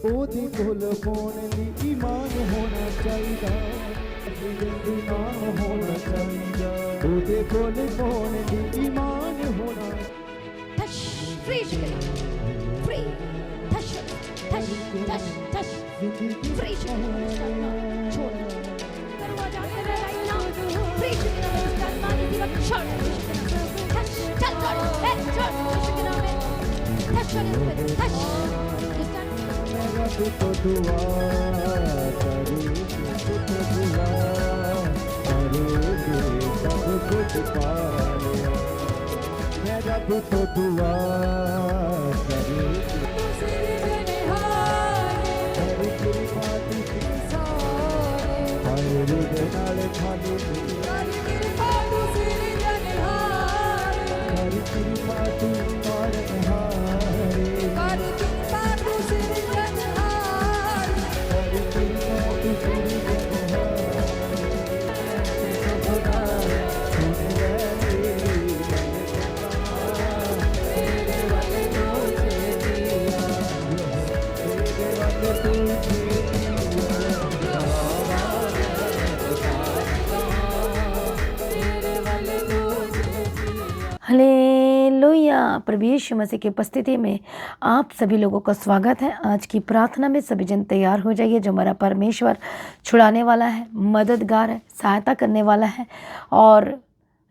ਉਹਦੇ ਕੋਲ ਪਾਉਣ ਲਈ ਈਮਾਨ ਹੋਣਾ ਚਾਹੀਦਾ, ਈਮਾਨ ਹੋਣਾ ਚਾਹੀਦਾ, ਉਹਦੇ ਕੋਲ ਪਾਉਣ ਲਈ ਈਮਾਨ ਹੋਣਾ। touch, free chicken, free, touch, touch, touch, touch, free chicken, छोड़, दरवाजा तेरा right now, free chicken, start मारी दिवा छोड़, touch, चल छोड़, छोड़, chicken में, touch छोड़, touch, मेरा पुत दुआ करेगी, पुत दुआ करेगी, सब कुछ पा लिया। मेरा पुत दुआ करेगी, हरी तेरी माटी की सारे, हरे रुद नाले खाली हरी तेरी माटी और नहारे, हालेलुया। प्रभु यीशु मसीह की उपस्थिति में आप सभी लोगों का स्वागत है। आज की प्रार्थना में सभी जन तैयार हो जाइए। जो हमारा परमेश्वर छुड़ाने वाला है, मददगार है, सहायता करने वाला है और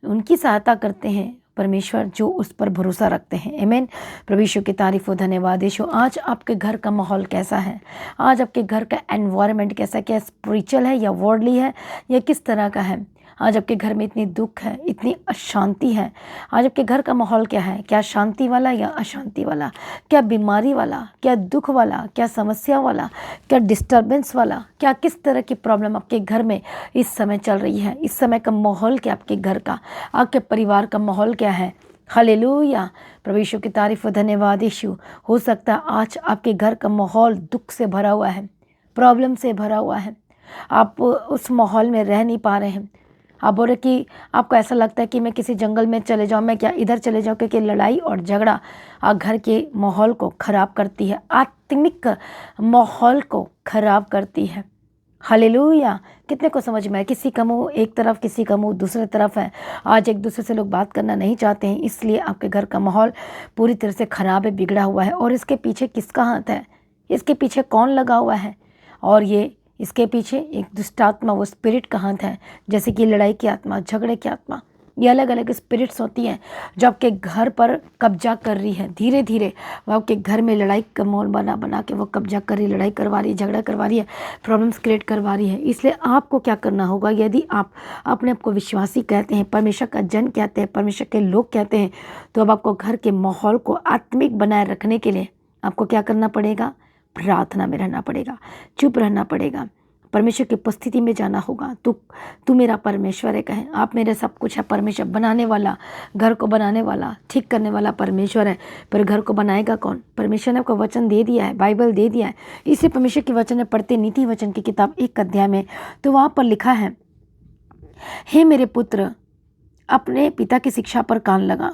उनकी सहायता करते हैं परमेश्वर जो उस पर भरोसा रखते हैं। आमीन। प्रभु यीशु की तारीफ हो, धन्यवाद यीशु। आज आपके घर का माहौल कैसा है? आज आपके घर का एनवायरनमेंट कैसा, क्या स्पिरिचुअल है या वर्ल्डली है या किस तरह का है? आज आपके घर में इतनी दुख है, इतनी अशांति है। आज आपके घर का माहौल क्या है? क्या शांति वाला या अशांति वाला? क्या बीमारी वाला, क्या दुख वाला, क्या समस्या वाला, क्या डिस्टर्बेंस वाला? क्या किस तरह की प्रॉब्लम आपके घर में इस समय चल रही है? इस समय का माहौल क्या, आपके घर का, आपके परिवार का माहौल क्या है? हालेलुया। प्रभु यीशु की तारीफ व धन्यवाद यीशु। हो सकता है आज आपके घर का माहौल दुख से भरा हुआ है, प्रॉब्लम से भरा हुआ है। आप उस माहौल में रह नहीं पा रहे हैं। आप बोल रहे कि आपको ऐसा लगता है कि मैं किसी जंगल में चले जाऊं, मैं क्या इधर चले जाऊं, क्योंकि लड़ाई और झगड़ा घर के माहौल को ख़राब करती है, आत्मिक माहौल को ख़राब करती है। हालेलुया। कितने को समझ में है? किसी का मुंह एक तरफ, किसी का मुंह दूसरे तरफ है। आज एक दूसरे से लोग बात करना नहीं चाहते हैं, इसलिए आपके घर का माहौल पूरी तरह से ख़राब है, बिगड़ा हुआ है। और इसके पीछे किसका हाथ है? इसके पीछे कौन लगा हुआ है? और ये इसके पीछे एक दुष्ट आत्मा, वो स्पिरिट का हाथ है। जैसे कि लड़ाई की आत्मा, झगड़े की आत्मा, ये अलग अलग स्पिरिट्स होती हैं जो आपके घर पर कब्जा कर रही है। धीरे धीरे वो आपके घर में लड़ाई का माहौल बना बना के वो कब्जा कर रही, लड़ाई करवा रही है, झगड़ा करवा रही है, प्रॉब्लम्स क्रिएट करवा रही है। इसलिए आपको क्या करना होगा? यदि आप अपने आप को विश्वासी कहते हैं, परमेश्वर का जन कहते हैं, परमेश्वर के लोग कहते हैं, तो अब आपको घर के माहौल को आत्मिक बनाए रखने के लिए आपको क्या करना पड़ेगा? प्रार्थना में रहना पड़ेगा, चुप रहना पड़ेगा, परमेश्वर की उपस्थिति में जाना होगा। तू मेरा परमेश्वर है, कहें आप मेरे सब कुछ है। परमेश्वर बनाने वाला, घर को बनाने वाला, ठीक करने वाला परमेश्वर है। पर घर को बनाएगा कौन? परमेश्वर ने आपको वचन दे दिया है, बाइबल दे दिया है। इसी परमेश्वर के वचन में पढ़ते नीति वचन की किताब 1 अध्याय में, तो वहाँ पर लिखा है, हे मेरे पुत्र अपने पिता की शिक्षा पर कान लगा।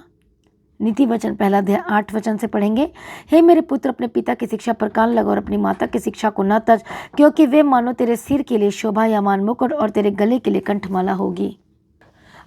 नीति वचन 1 अध्याय 8 वचन से पढ़ेंगे। हे मेरे पुत्र अपने पिता की शिक्षा पर कान लगा और अपनी माता की शिक्षा को न तज, क्योंकि वे मानो तेरे सिर के लिए शोभा या मान मुकुट और तेरे गले के लिए कंठमाला होगी।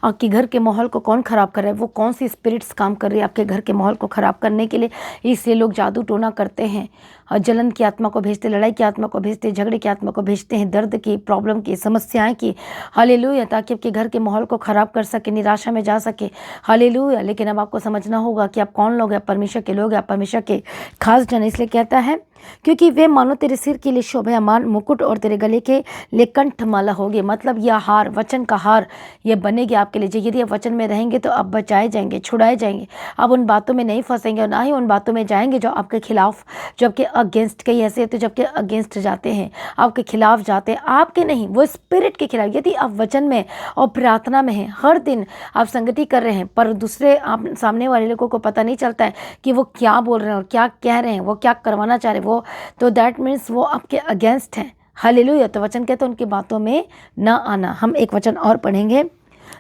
आपके घर के माहौल को कौन ख़राब कर रहा है? वो कौन सी स्पिरिट्स काम कर रही है आपके घर के माहौल को ख़राब करने के लिए? इसलिए लोग जादू टोना करते हैं और जलन की आत्मा को भेजते, लड़ाई की आत्मा को भेजते, झगड़े की आत्मा को भेजते हैं, दर्द की, प्रॉब्लम की, समस्याएं की। हालेलुया। ताकि आपके घर के माहौल को ख़राब कर सके, निराशा में जा सके। हालेलुया। लेकिन अब आपको समझना होगा कि आप कौन लोग हैं? परमेश्वर के लोग हैं, आप परमेश्वर के खास जन। इसलिए कहता है, क्योंकि वे मानो तेरे सिर के लिए शोभा मान मुकुट और तेरे गले के लिए कंठमाला होगी। मतलब यह हार, वचन का हार, ये बनेगी आपके लिए। यदि आप वचन में रहेंगे तो आप बचाए जाएंगे, छुड़ाए जाएंगे। आप उन बातों में नहीं फंसेंगे और ना ही उन बातों में जाएंगे जो आपके खिलाफ, जो आपके अगेंस्ट। कई ऐसे होते जो आपके अगेंस्ट जाते हैं, आपके खिलाफ जाते हैं, आपके नहीं, वो स्पिरिट के खिलाफ। यदि आप वचन में और प्रार्थना में हैं, हर दिन आप संगति कर रहे हैं, पर दूसरे आप सामने वाले लोगों को पता नहीं चलता है कि वो क्या बोल रहे हैं और क्या कह रहे हैं, वो क्या करवाना चाह रहे हैं, तो दैट मीन्स वो आपके अगेंस्ट हैं। हालेलुया। तो वचन कहते हैं उनकी बातों में ना आना। हम एक वचन और पढ़ेंगे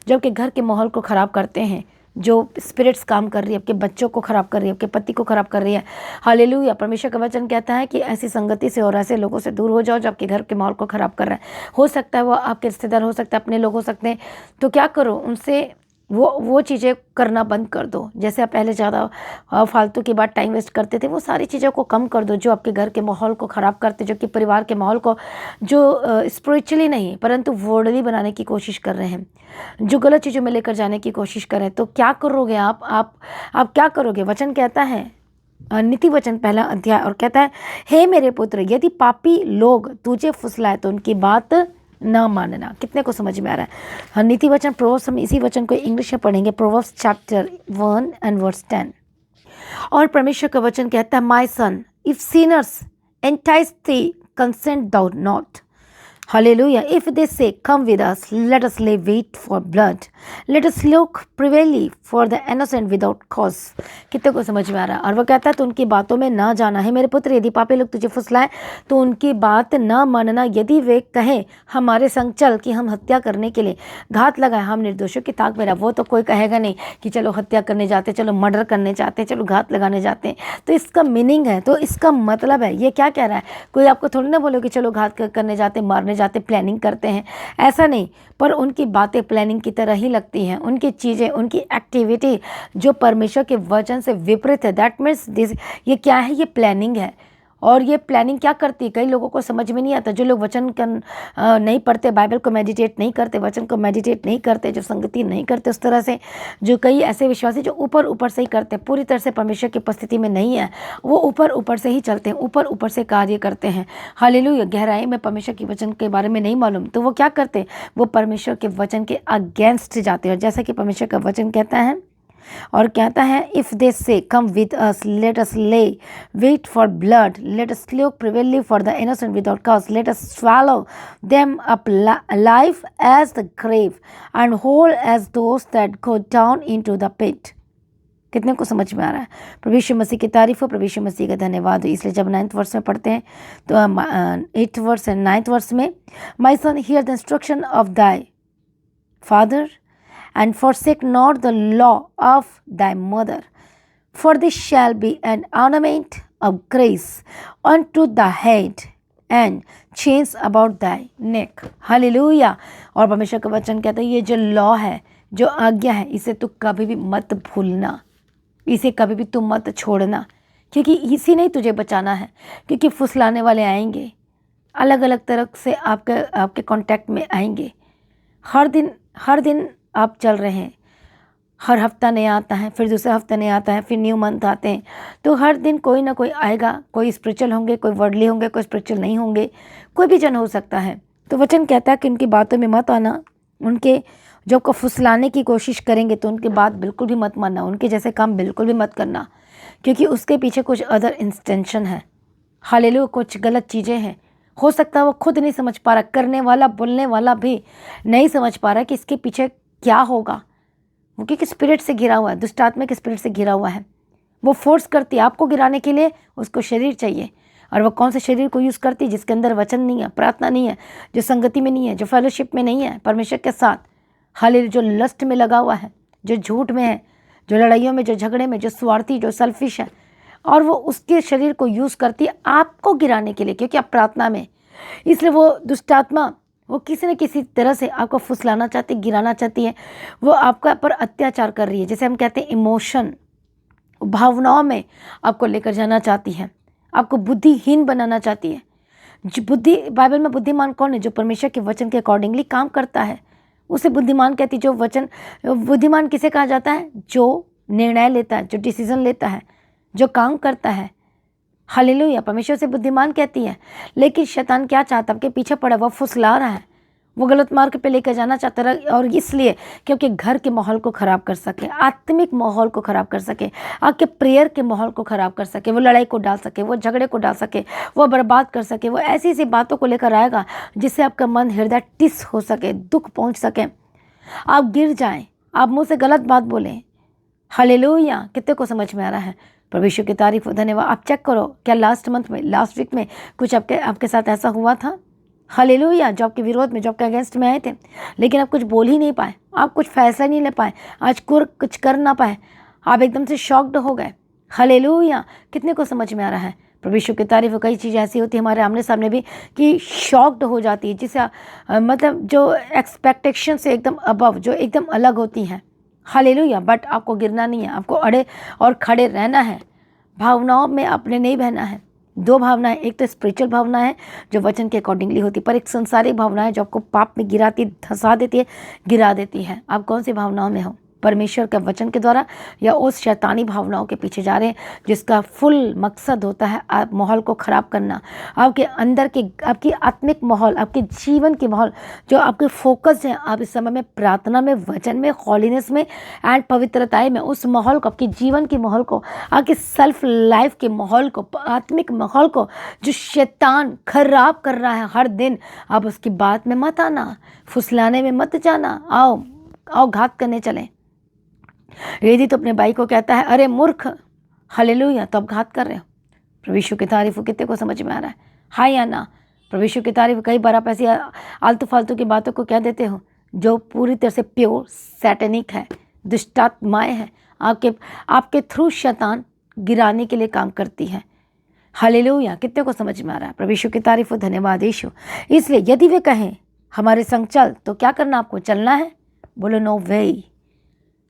जो कि घर के माहौल को ख़राब करते हैं, जो स्पिरिट्स काम कर रही है, आपके बच्चों को खराब कर रही है, आपके पति को खराब कर रही है। हालेलुया। परमेश्वर का वचन कहता है कि ऐसी संगति से और ऐसे लोगों से दूर हो जाओ जो आपके घर के माहौल को खराब कर रहा है। हो सकता है वो आपके रिश्तेदार, हो सकता है अपने लोग हो सकते हैं। तो क्या करो, उनसे वो चीज़ें करना बंद कर दो। जैसे आप पहले ज़्यादा फालतू की बात टाइम वेस्ट करते थे, वो सारी चीज़ों को कम कर दो जो आपके घर के माहौल को ख़राब करते, जो कि परिवार के माहौल को जो स्पिरिचुअली नहीं परंतु वर्ल्डली बनाने की कोशिश कर रहे हैं, जो गलत चीज़ों में लेकर जाने की कोशिश कर रहे हैं। तो क्या करोगे आप क्या करोगे? वचन कहता है, नीति वचन 1 अध्याय, और कहता है, हे मेरे पुत्र, यदि पापी लोग तुझे फुसलाए तो उनकी बात ना मानना। कितने को समझ में आ रहा है? हाँ, नीति वचन प्रोवर्ब्स, हम इसी वचन को इंग्लिश में पढ़ेंगे, प्रोवर्ब्स चैप्टर 1 एंड वर्स 10। और परमेश्वर का वचन कहता है, my son, if sinners entice thee, consent thou not. Hallelujah. If they say, come with us, let us lay wait for blood. Let us look privily for the innocent without cause. कितने को समझ में आ रहा है? और वो कहता है, तो उनकी बातों में ना जाना है मेरे पुत्र। यदि पापी लोग तुझे फुसलाएं तो उनकी बात ना मानना। यदि वे कहें हमारे संग चल, कि हम हत्या करने के लिए घात लगाए, हम निर्दोषों की ताक में रहा। वो तो कोई कहेगा नहीं कि चलो हत्या करने जाते, चलो मर्डर करने जाते, चलो घात लगाने जाते हैं। तो इसका मीनिंग है, तो इसका मतलब है, ये क्या कह रहा है? कोई आपको थोड़ी ना बोलो कि चलो घात करने जाते, मारने जाते, प्लानिंग करते हैं, ऐसा नहीं। पर उनकी बातें प्लानिंग की तरह ही लगती हैं। उनकी चीज़ें, उनकी एक्टिविटी जो परमेश्वर के वचन से विपरीत है, दैट मीन्स दिस, ये क्या है? ये प्लानिंग है। और ये प्लानिंग क्या करती है? कई लोगों को समझ में नहीं आता। जो लोग वचन नहीं पढ़ते, बाइबल को मेडिटेट नहीं करते, वचन को मेडिटेट नहीं करते, जो संगति नहीं करते उस तरह से, जो कई ऐसे विश्वासी जो ऊपर ऊपर से ही करते, पूरी तरह से परमेश्वर की उपस्थिति में नहीं है, वो ऊपर ऊपर से ही चलते हैं, ऊपर ऊपर से कार्य करते हैं। हालेलुया। गहराई में परमेश्वर के वचन के बारे में नहीं मालूम, तो वो क्या करते हैं? वो परमेश्वर के वचन के अगेंस्ट जाते हैं। और जैसा कि परमेश्वर का वचन कहता है, और कहता है, इफ दे से come with us, let us lay wait for blood, let us look privily for the innocent without cause, let us swallow them up alive as the grave and whole as those that go down into the pit. कितने को समझ में आ रहा है? प्रभु यीशु मसीह की तारीफ हो, प्रभु यीशु मसीह का धन्यवाद हो। इसलिए जब 9th वर्स में पढ़ते हैं तो 8th verse and 9th verse में, my son hear the instruction of thy father and forsake not the law of thy mother, for this shall be an ornament of grace unto the head and chains about thy neck. Hallelujah. और परमेश्वर का वचन कहता है, ये जो law है, जो आज्ञा है, इसे तू कभी भी मत भूलना, इसे कभी भी तू मत छोड़ना, क्योंकि इसी ने तुझे बचाना है। क्योंकि फुसलाने वाले आएंगे, अलग अलग तरह से आपके कांटेक्ट में आएंगे। हर दिन आप चल रहे हैं, हर हफ्ता नया आता है, फिर दूसरा हफ्ता नया आता है, फिर न्यू मंथ आते हैं, तो हर दिन कोई ना कोई आएगा। कोई स्पिरिचुअल होंगे, कोई वर्डली होंगे, कोई स्पिरिचुअल नहीं होंगे, कोई भी जन हो सकता है। तो वचन कहता है कि उनकी बातों में मत आना। उनके जो आपको फुसलाने की कोशिश करेंगे तो उनकी बात बिल्कुल भी मत मानना, उनके जैसे काम बिल्कुल भी मत करना, क्योंकि उसके पीछे कुछ अदर इंटेंशन है। हालेलुया। कुछ गलत चीज़ें हैं। हो सकता है वो खुद नहीं समझ पा रहा, करने वाला, बोलने वाला भी नहीं समझ पा रहा कि इसके पीछे क्या होगा। वो क्योंकि स्पिरिट से घिरा हुआ है, दुष्ट आत्मा के स्पिरिट से घिरा हुआ है। वो फोर्स करती है आपको गिराने के लिए, उसको शरीर चाहिए। और वो कौन से शरीर को यूज़ करती है? जिसके अंदर वचन नहीं है, प्रार्थना नहीं है, जो संगति में नहीं है, जो फेलोशिप में नहीं है परमेश्वर के साथ। हालेलुया। जो लस्ट में लगा हुआ है, जो झूठ में है, जो लड़ाइयों में, जो झगड़े में, जो स्वार्थी, जो सेल्फिश है, और वो उसके शरीर को यूज़ करती है आपको गिराने के लिए, क्योंकि आप प्रार्थना में। इसलिए वो दुष्ट आत्मा, वो किसी न किसी तरह से आपको फुसलाना चाहती, गिराना चाहती है। वो आपका पर अत्याचार कर रही है, जैसे हम कहते हैं इमोशन, भावनाओं में आपको लेकर जाना चाहती है, आपको बुद्धिहीन बनाना चाहती है। जो बाइबल में बुद्धिमान कौन है? जो परमेश्वर के वचन के अकॉर्डिंगली काम करता है, उसे बुद्धिमान कहती है। जो वचन, बुद्धिमान किसे कहा जाता है? जो निर्णय लेता है, जो डिसीजन लेता है, जो काम करता है। हालेलुया। परमेश्वर से बुद्धिमान कहती है। लेकिन शैतान क्या चाहता है? आपके पीछे पड़ा, वो फुसला रहा है, वो गलत मार्ग पे लेकर जाना चाहता है। और इसलिए क्योंकि घर के माहौल को ख़राब कर सके, आत्मिक माहौल को ख़राब कर सके, आपके प्रेयर के माहौल को ख़राब कर सके, वो लड़ाई को डाल सके, वो झगड़े को डाल सके, वो बर्बाद कर सके, वो ऐसी ऐसी बातों को लेकर आएगा जिससे आपका मन, हृदय टिस हो सके, दुख पहुँच सके, आप गिर जाएँ, आप मुँह से गलत बात बोलें। हालेलुया। कितने को समझ में आ रहा है? परमेश्वर की तारीफ हो, धन्यवाद। आप चेक करो, क्या लास्ट मंथ में, लास्ट वीक में कुछ आपके साथ ऐसा हुआ था? हालेलुया। जो आपके विरोध में, जो आपके अगेंस्ट में आए थे, लेकिन आप कुछ बोल ही नहीं पाए, आप कुछ फैसला नहीं ले पाए, आज कुछ कर ना पाए, आप एकदम से शॉक्ड हो गए। हालेलुया। कितने को समझ में आ रहा है? प्रभु यीशु की तारीफ। कई चीज़ें ऐसी होती है हमारे आमने सामने भी कि शॉक्ड हो जाती है, जिसे मतलब जो एक्सपेक्टेशन से एकदम अबव, जो एकदम अलग होती हैं। हालेलुया। बट आपको गिरना नहीं है, आपको अड़े और खड़े रहना है, भावनाओं में अपने नहीं बहना है। दो भावनाएं, एक तो स्पिरिचुअल भावना है जो वचन के अकॉर्डिंगली होती है, पर एक संसारिक भावना है जो आपको पाप में गिराती, धंसा देती है, गिरा देती है। आप कौन सी भावनाओं में हो? परमेश्वर के वचन के द्वारा या उस शैतानी भावनाओं के पीछे जा रहे हैं जिसका फुल मकसद होता है आप माहौल को ख़राब करना, आपके अंदर के, आपकी आत्मिक माहौल, आपके जीवन की माहौल, जो आपके फोकस है, आप इस समय में प्रार्थना में, वचन में, हॉलीनेस में एंड पवित्रताएं में, उस माहौल को, आपके जीवन के माहौल को, आपके सेल्फ लाइफ के माहौल को, आत्मिक माहौल को जो शैतान खराब कर रहा है हर दिन, आप उसकी बात में मत आना, फुसलाने में मत जाना। आओ आओ घात करने चलें। यदि तो अपने भाई को कहता है अरे मूर्ख, हालेलुया, तो आप घात कर रहे हो। प्रभु यीशु की तारीफ कितने को समझ में आ रहा है? हाँ या ना? प्रभु यीशु की तारीफ। कई बार आप ऐसी आलतू फालतू की बातों को कह देते हो जो पूरी तरह से प्योर सैटेनिक है, दुष्टात्माएं हैं, आपके थ्रू शैतान गिराने के लिए काम करती है। हालेलुया। कितने को समझ में आ रहा है? प्रभु यीशु की तारीफ हो, धन्यवाद यीशु। इसलिए यदि वे कहें हमारे संग चल, तो क्या करना? आपको चलना है। बोलो नो वे।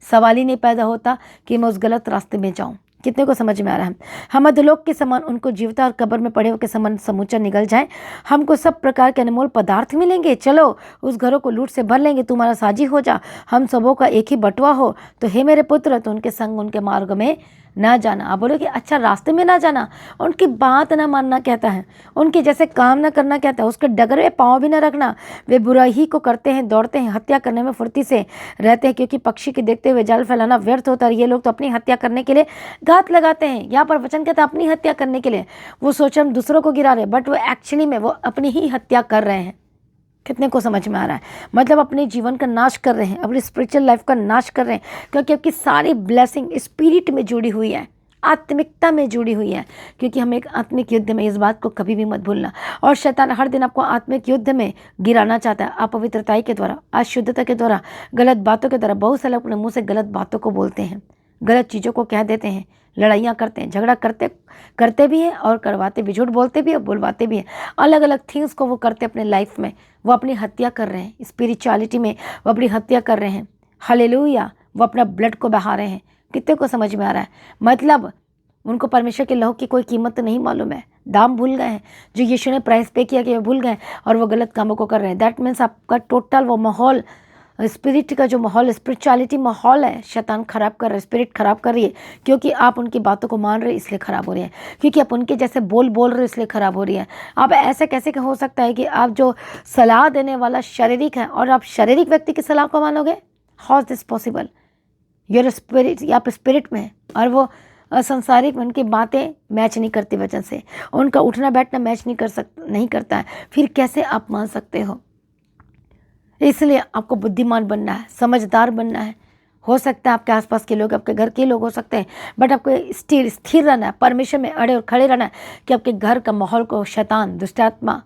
सवाल ही नहीं पैदा होता कि मैं उस गलत रास्ते में जाऊं। कितने को समझ में आ रहा है? हम अधोलोक के समान, उनको जीवता और कब्र में पड़े हुए के समान समूचा निगल जाए, हमको सब प्रकार के अनमोल पदार्थ मिलेंगे। चलो उस घरों को लूट से भर लेंगे, तुम्हारा साजी हो जा, हम सबों का एक ही बटुआ हो। तो हे मेरे पुत्र, तो उनके संग उनके मार्ग में ना जाना। आप बोलो कि अच्छा रास्ते में ना जाना, उनकी बात ना मानना कहता है, उनके जैसे काम ना करना कहता है, उसके डगर में पाँव भी ना रखना। वे बुराई को करते हैं, दौड़ते हैं, हत्या करने में फुर्ती से रहते हैं, क्योंकि पक्षी के देखते हुए जाल फैलाना व्यर्थ होता है। ये लोग तो अपनी हत्या करने के लिए घात लगाते हैं। यहाँ पर वचन कहता है अपनी हत्या करने के लिए। वो सोच हम दूसरों को गिरा रहे, बट वो एक्चुअली में वो अपनी ही हत्या कर रहे हैं। कितने को समझ में आ रहा है? मतलब अपने जीवन का नाश कर रहे हैं, अपनी स्पिरिचुअल लाइफ का नाश कर रहे हैं, क्योंकि आपकी सारी ब्लेसिंग स्पिरिट में जुड़ी हुई है, आत्मिकता में जुड़ी हुई है। क्योंकि हम एक आत्मिक युद्ध में, इस बात को कभी भी मत भूलना। और शैतान हर दिन आपको आत्मिक युद्ध में गिराना चाहता है, अपवित्रताई के द्वारा, अशुद्धता के द्वारा, गलत बातों के द्वारा। बहुत सारे अपने मुँह से गलत बातों को बोलते हैं, गलत चीज़ों को कह देते हैं, लड़ाइयाँ करते हैं, झगड़ा करते भी हैं और करवाते भी, झूठ बोलते भी और बुलवाते भी हैं। अलग अलग थिंग्स को वो करते अपने लाइफ में। वो अपनी हत्या कर रहे हैं, स्पिरिचुअलिटी में वो अपनी हत्या कर रहे हैं। हालेलुया। वो अपना ब्लड को बहा रहे हैं। कितने को समझ में आ रहा है? मतलब उनको परमेश्वर के लहू की कोई कीमत नहीं मालूम है, दाम भूल गए हैं जो यीशु ने प्राइस पे किया, कि वो भूल गए और वो गलत कामों को कर रहे हैं। दैट मीन्स आपका टोटल वो माहौल, स्पिरिट का जो माहौल, स्पिरिचुअलिटी माहौल है, शैतान खराब कर रहा है, स्पिरिट खराब कर रही है। क्योंकि आप उनकी बातों को मान रहे हैं इसलिए खराब हो रही है, क्योंकि आप उनके जैसे बोल रहे हो इसलिए खराब हो रही है। आप ऐसे कैसे हो सकता है कि आप जो सलाह देने वाला शारीरिक है और आप शारीरिक व्यक्ति की सलाह को मानोगे? How is this possible? Your spirit, आप स्पिरिट में और वो संसारिक, उनकी बातें मैच नहीं करती वचन से, उनका उठना बैठना मैच नहीं करता है। फिर कैसे आप मान सकते हो? इसलिए आपको बुद्धिमान बनना है, समझदार बनना है। हो सकता है आपके आसपास के लोग, आपके घर के लोग हो सकते हैं, बट आपको स्थिर रहना है, परमेश्वर में अड़े और खड़े रहना है कि आपके घर का माहौल को शैतान, दुष्टात्मा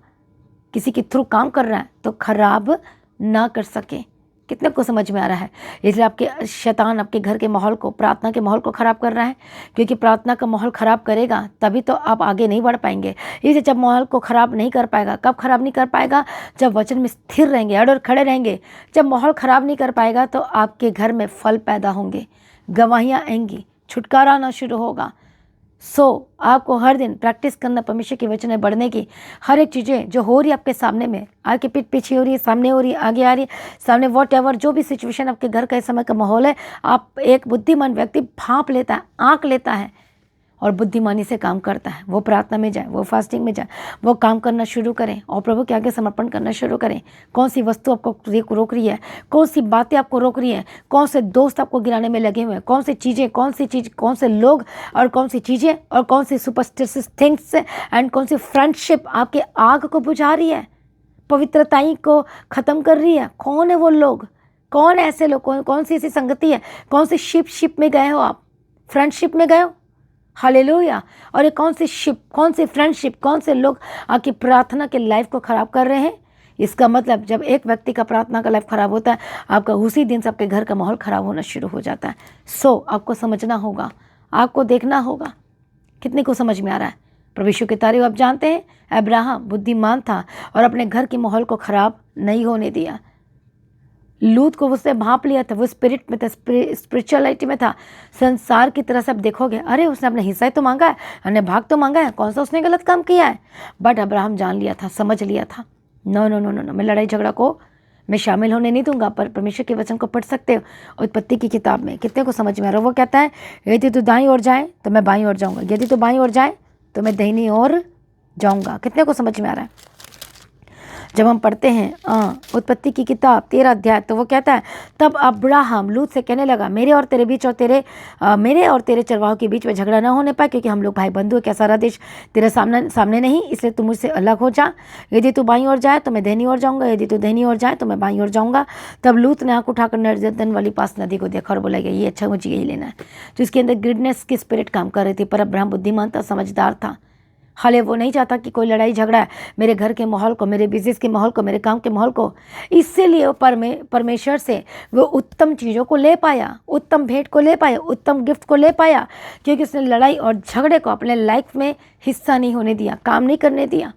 किसी के थ्रू काम कर रहा है तो खराब ना कर सके। कितने को समझ में आ रहा है? इसलिए आपके शैतान आपके घर के माहौल को, प्रार्थना के माहौल को ख़राब कर रहा है, क्योंकि प्रार्थना का माहौल ख़राब करेगा तभी तो आप आगे नहीं बढ़ पाएंगे। इसलिए जब माहौल को ख़राब नहीं कर पाएगा, कब ख़राब नहीं कर पाएगा? जब वचन में स्थिर रहेंगे, अड़ और खड़े रहेंगे। जब माहौल ख़राब नहीं कर पाएगा तो आपके घर में फल पैदा होंगे, गवाहियाँ आएंगी, छुटकारा आना शुरू होगा। आपको हर दिन प्रैक्टिस करना परमेश्वर के वचन में बढ़ने की। हर एक चीज़ें जो हो रही है आपके सामने में, आपके पीठ पीछे हो रही है, सामने हो रही है, आगे आ रही है, सामने वॉट एवर जो भी सिचुएशन आपके घर का इस समय का माहौल है, आप एक बुद्धिमान व्यक्ति भांप लेता है, आँक लेता है और बुद्धिमानी से काम करता है। वो प्रार्थना में जाए, वो फास्टिंग में जाए, वो काम करना शुरू करें और प्रभु के आगे समर्पण करना शुरू करें। कौन सी वस्तु आपको रोक रही है, कौन सी बातें आपको रोक रही हैं, कौन से दोस्त आपको गिराने में लगे हुए हैं, कौन सी चीज़ें, कौन से लोग और कौन सी चीज़ें और कौन सी सुपरस्टिशियस थिंग्स एंड कौन सी फ्रेंडशिप आपके आग को बुझा रही है, पवित्रताई को ख़त्म कर रही है। कौन है वो लोग? कौन ऐसे लोग? कौन सी ऐसी संगति है? कौन सी शिप में गए हो आप? फ्रेंडशिप में गए हो? हालेलुया। और ये कौन सी शिप, कौन सी फ्रेंडशिप, कौन से लोग आपकी प्रार्थना के लाइफ को ख़राब कर रहे हैं? इसका मतलब जब एक व्यक्ति का प्रार्थना का लाइफ खराब होता है, आपका उसी दिन से आपके घर का माहौल खराब होना शुरू हो जाता है। आपको समझना होगा, आपको देखना होगा। कितने को समझ में आ रहा है? प्रभु यीशु की तारीफ। आप जानते हैं अब्राहम बुद्धिमान था और अपने घर के माहौल को खराब नहीं होने दिया। लूत को उसने भांप लिया था, वो स्पिरिट में था, स्पिरिचुअलिटी में था। संसार की तरह से आप देखोगे, अरे उसने अपना हिस्सा ही तो मांगा है, हमने भाग तो मांगा है, कौन सा उसने गलत काम किया है। बट अब्राहम जान लिया था, समझ लिया था, no no no no no, मैं लड़ाई झगड़ा को मैं शामिल होने नहीं दूंगा। पर परमेश्वर के वचन को पढ़ सकते हो उत्पत्ति की किताब में। कितने को समझ में आ रहा है? वो कहता है यदि तू दाईं ओर जाए तो मैं बाईं ओर जाऊँगा, यदि तू बाईं ओर जाए तो मैं दाहिनी ओर जाऊँगा। कितने को समझ में आ रहा है? जब हम पढ़ते हैं उत्पत्ति की किताब 13 अध्याय, तो वो कहता है तब अब्राहम लूत से कहने लगा, मेरे और तेरे बीच और मेरे और तेरे चरवाहों के बीच में झगड़ा ना होने पाए, क्योंकि हम लोग भाई बंधु है। क्या सारा देश तेरे सामने नहीं? इसलिए तू मुझसे अलग हो जा। यदि तू बाईं ओर जाए तो मैं दाहिनी ओर जाऊँगा, यदि तू दाहिनी ओर जाए तो मैं बाईं ओर जाऊँगा। तब लूत ने आँख उठाकर निर्जन वाली पास नदी को देखा और बोला ये अच्छा, मुझे यही लेना है। तो इसके अंदर ग्रीडनेस की स्पिरिट काम कर रही थी। पर अब्राहम बुद्धिमान था, समझदार था। हाले वो नहीं चाहता कि कोई लड़ाई झगड़ा है मेरे घर के माहौल को, मेरे बिजनेस के माहौल को, मेरे काम के माहौल को। इसीलिए वो परमेश्वर से वो उत्तम चीज़ों को ले पाया, उत्तम भेंट को ले पाया, उत्तम गिफ्ट को ले पाया, क्योंकि उसने लड़ाई और झगड़े को अपने लाइफ में हिस्सा नहीं होने दिया, काम नहीं करने दिया।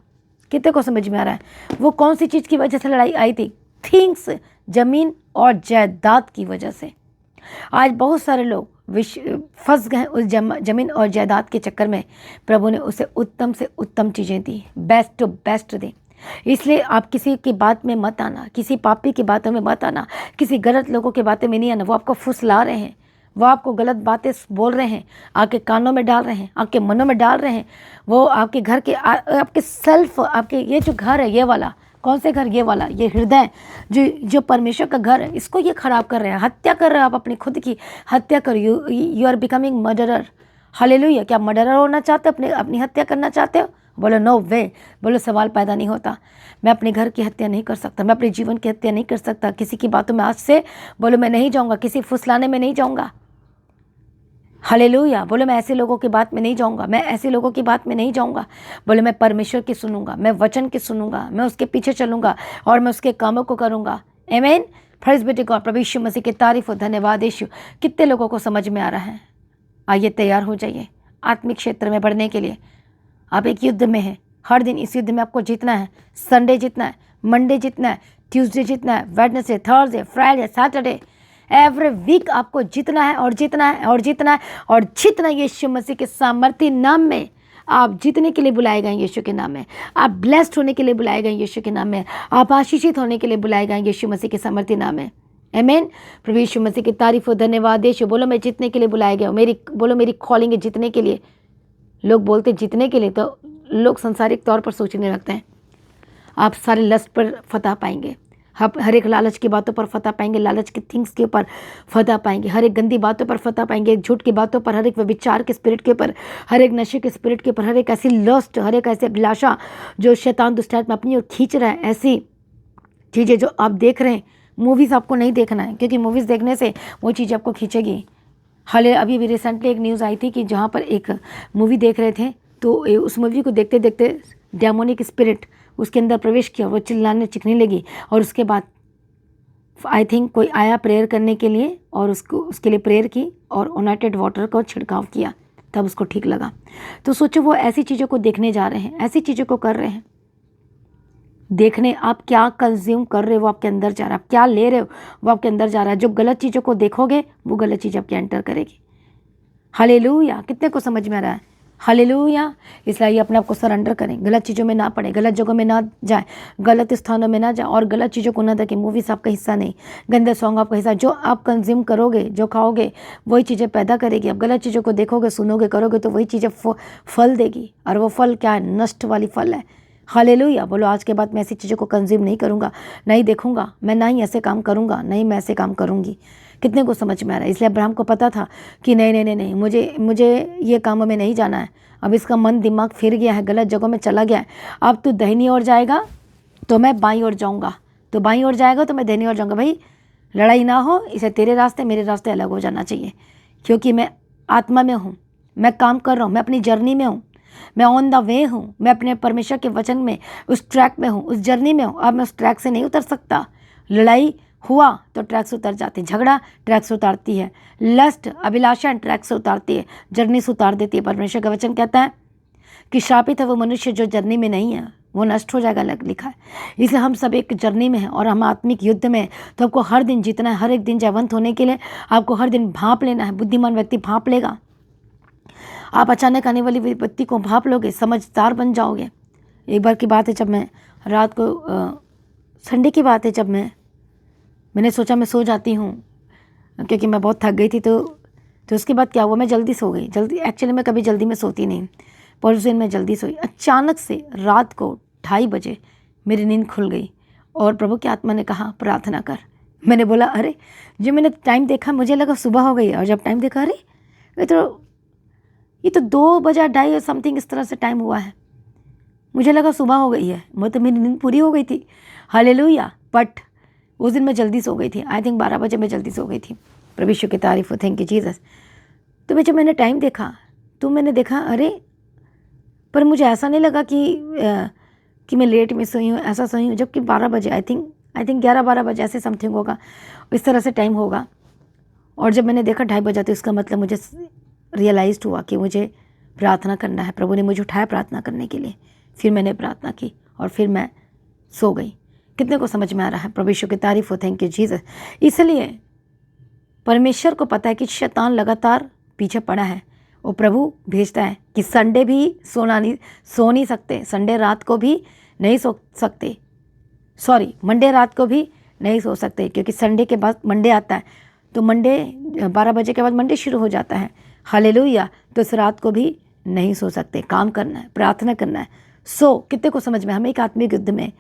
कितने को समझ में आ रहा है? वो कौन सी चीज़ की वजह से लड़ाई आई थी? थिंग्स, ज़मीन और जायदाद की वजह से। आज बहुत सारे लोग फंस गए उस जमीन और जायदाद के चक्कर में। प्रभु ने उसे उत्तम से उत्तम चीज़ें दी, बेस्ट टू बेस्ट दी। इसलिए आप किसी की बात में मत आना, किसी पापी की बातों में मत आना, किसी गलत लोगों की बातें में नहीं आना। वो आपको फुसला रहे हैं, वो आपको गलत बातें बोल रहे हैं, आपके कानों में डाल रहे हैं, आपके मनों में डाल रहे हैं। वो आपके घर के आपके सेल्फ, आपके ये जो घर है, ये वाला कौन से घर? ये वाला, ये हृदय जो परमेश्वर का घर है, इसको ये खराब कर रहे हैं। हत्या कर रहे हो आप, अपनी खुद की हत्या कर। You are becoming murderer. Hallelujah. क्या मर्डरर होना चाहते हो? अपनी हत्या करना चाहते हो? बोलो नो वे। बोलो सवाल पैदा नहीं होता। मैं अपने घर की हत्या नहीं कर सकता, मैं अपने जीवन की हत्या नहीं कर सकता। किसी की बातों में आज से बोलो मैं नहीं जाऊँगा, किसी फुसलाने में नहीं जाऊँगा। हालेलुया। बोलो मैं ऐसे लोगों की बात में नहीं जाऊँगा, मैं ऐसे लोगों की बात में नहीं जाऊँगा। बोलो मैं परमेश्वर की सुनूंगा, मैं वचन की सुनूंगा, मैं उसके पीछे चलूँगा और मैं उसके कामों को करूँगा। आमीन। Praise be to God. प्रभु यीशु मसीह की तारीफ हो, धन्यवाद यीशु। कितने लोगों को समझ में आ रहा है? आइए तैयार हो जाइए आत्मिक क्षेत्र में बढ़ने के लिए। आप एक युद्ध में हैं, हर दिन इस युद्ध में आपको जीतना है। संडे जीतना है, मंडे जीतना है, ट्यूसडे जीतना है, Wednesday, Thursday, Friday, Saturday, every week आपको जीतना है और जीतना है और जीतना है और जीतना। यीशु मसीह के सामर्थी नाम में आप जीतने के लिए बुलाए गए यीशु के नाम में। आप ब्लेस्ड होने के लिए बुलाए गए यीशु के नाम में। आप आशीषित होने के लिए बुलाए गए यीशु मसीह के सामर्थी नाम में। आमीन। प्रभु यीशु मसीह की तारीफ हो, धन्यवाद यीशु। बोलो मैं जीतने के लिए बुलाए गए हूँ। बोलो मेरी कॉलिंग है जीतने के लिए। लोग बोलते जीतने के लिए तो लोग संसारिक तौर पर सोचने लगते हैं। आप सारे लस्ट पर फतह पाएंगे, हर एक लालच की बातों पर फतह पाएंगे, लालच के थिंग्स के ऊपर फतह पाएंगे, हर एक गंदी बातों पर फतह पाएंगे, झूठ की बातों पर, हर एक व्यभिचार के स्पिरिट के ऊपर, हर एक नशे के स्पिरिट के ऊपर, हर एक ऐसी लस्ट, हर एक ऐसी अभिलाषा जो शैतान दुष्टात्मा अपनी ओर खींच रहा है। ऐसी चीज़ें जो आप देख रहे हैं, मूवीज़ आपको नहीं देखना है, क्योंकि मूवीज़ देखने से वो चीज़ आपको खींचेगी। हाल अभी रिसेंटली एक न्यूज़ आई थी कि जहाँ पर एक मूवी देख रहे थे, तो उस मूवी को देखते देखते डेमोनिक स्पिरिट उसके अंदर प्रवेश किया, वो चिल्लाने चिखने लगी। और उसके बाद आई थिंक कोई आया प्रेयर करने के लिए और उसके लिए प्रेयर की और ओनाइटेड वाटर का छिड़काव किया, तब उसको ठीक लगा। तो सोचो वो ऐसी चीज़ों को देखने जा रहे हैं, ऐसी चीज़ों को कर रहे हैं। देखने आप क्या कंज्यूम कर रहे हो वो आपके अंदर जा रहा है, आप क्या ले रहे हो वो आपके अंदर जा रहा है। जो गलत चीज़ों को देखोगे वो गलत चीज़ आपके एंटर करेगी। हालेलुया। कितने को समझ में आ रहा है? हालेलुया। इसलिए अपने आप को सरेंडर करें, गलत चीज़ों में ना पड़े, गलत जगहों में ना जाए, गलत स्थानों में ना जाए और गलत चीज़ों को ना देखें। मूवीज़ आपका हिस्सा नहीं, गंदे सॉन्ग आपका हिस्सा। जो आप कंज्यूम करोगे, जो खाओगे, वही चीज़ें पैदा करेगी। आप गलत चीज़ों को देखोगे, सुनोगे, करोगे तो वही चीज़ें फल देगी। और वो फल क्या है? नष्ट वाली फल है। हालेलुया। बोलो आज के बाद मैं ऐसी चीज़ों को कंज्यूम नहीं करूँगा, नहीं देखूँगा, मैं ना ही ऐसे काम करूँगा, नहीं मैं ऐसे काम करूँगी। कितने को समझ में आ रहा है? इसलिए अब्राहम को पता था कि नहीं नहीं नहीं नहीं, मुझे ये कामों में नहीं जाना है। अब इसका मन दिमाग फिर गया है, गलत जगहों में चला गया है। अब तू दाहिनी ओर जाएगा तो मैं बाईं ओर जाऊँगा, तो बाईं ओर जाएगा तो मैं दाहिनी ओर जाऊँगा। भाई लड़ाई ना हो, इसे तेरे रास्ते मेरे रास्ते अलग हो जाना चाहिए, क्योंकि मैं आत्मा में हूँ, मैं काम कर रहा हूँ, मैं अपनी जर्नी में हूँ, मैं ऑन द वे हूँ, मैं अपने परमेश्वर के वचन में उस ट्रैक में हूँ, उस जर्नी में हूँ। अब मैं उस ट्रैक से नहीं उतर सकता। लड़ाई हुआ तो ट्रैक से उतर जाते, झगड़ा ट्रैक से उतारती है, लस्ट अभिलाषा ट्रैक से उतारती है, जर्नी से उतार देती है। परमेश्वर का वचन कहता है कि शापित है वो मनुष्य जो जर्नी में नहीं है, वो नष्ट हो जाएगा, लिखा है। इसलिए हम सब एक जर्नी में हैं और हम आत्मिक युद्ध में हैं। तो आपको हर दिन जीतना है, हर एक दिन जयवंत होने के लिए आपको हर दिन भांप लेना है। बुद्धिमान व्यक्ति भांप लेगा, आप अचानक आने वाली विपत्ति को भांप लोगे, समझदार बन जाओगे। एक बार की बात है, जब मैं रात को संडे की बात है, जब मैंने सोचा मैं सो जाती हूँ क्योंकि मैं बहुत थक गई थी। तो उसके बाद क्या हुआ, मैं जल्दी सो गई। जल्दी एक्चुअली मैं कभी जल्दी में सोती नहीं, पर उस दिन मैं जल्दी सोई। अचानक से रात को 2:30 बजे मेरी नींद खुल गई और प्रभु की आत्मा ने कहा प्रार्थना कर। मैंने बोला अरे, जब मैंने टाइम देखा मुझे लगा सुबह हो गई है, और जब टाइम देखा अरे ये तो 2 बजा 2:30 समथिंग इस तरह से टाइम हुआ है। मुझे लगा सुबह हो गई है, मतलब मेरी नींद पूरी हो गई थी। हालेलुया। बट उस दिन मैं जल्दी सो गई थी। आई थिंक 12 बजे मैं जल्दी सो गई थी। प्रभु यीशु की तारीफ हो, थैंक यू जीसस। तो जब मैंने टाइम देखा तो मैंने देखा अरे, पर मुझे ऐसा नहीं लगा कि मैं लेट में सोई हूँ, ऐसा सोई हूँ। जबकि 12 बजे आई थिंक 11-12 बजे ऐसे समथिंग होगा, इस तरह से टाइम होगा। और जब मैंने देखा 2:30 बजा, तो इसका मतलब मुझे रियलाइज़ हुआ कि मुझे प्रार्थना करना है। प्रभु ने मुझे उठाया प्रार्थना करने के लिए। फिर मैंने प्रार्थना की और फिर मैं सो गई। कितने को समझ में आ रहा है? प्रभु यीशु की तारीफ हो, थैंक यू जीसस। इसलिए परमेश्वर को पता है कि शैतान लगातार पीछे पड़ा है। वो प्रभु भेजता है कि संडे भी सो नहीं सकते, संडे रात को भी नहीं सो सकते, मंडे रात को भी नहीं सो सकते, क्योंकि संडे के बाद मंडे आता है। तो मंडे 12 बजे के बाद मंडे शुरू हो जाता है। हालेलुया। तो इस रात को भी नहीं सो सकते, काम करना है, प्रार्थना करना है। कितने को समझ में? हम एक आत्मिक युद्ध में,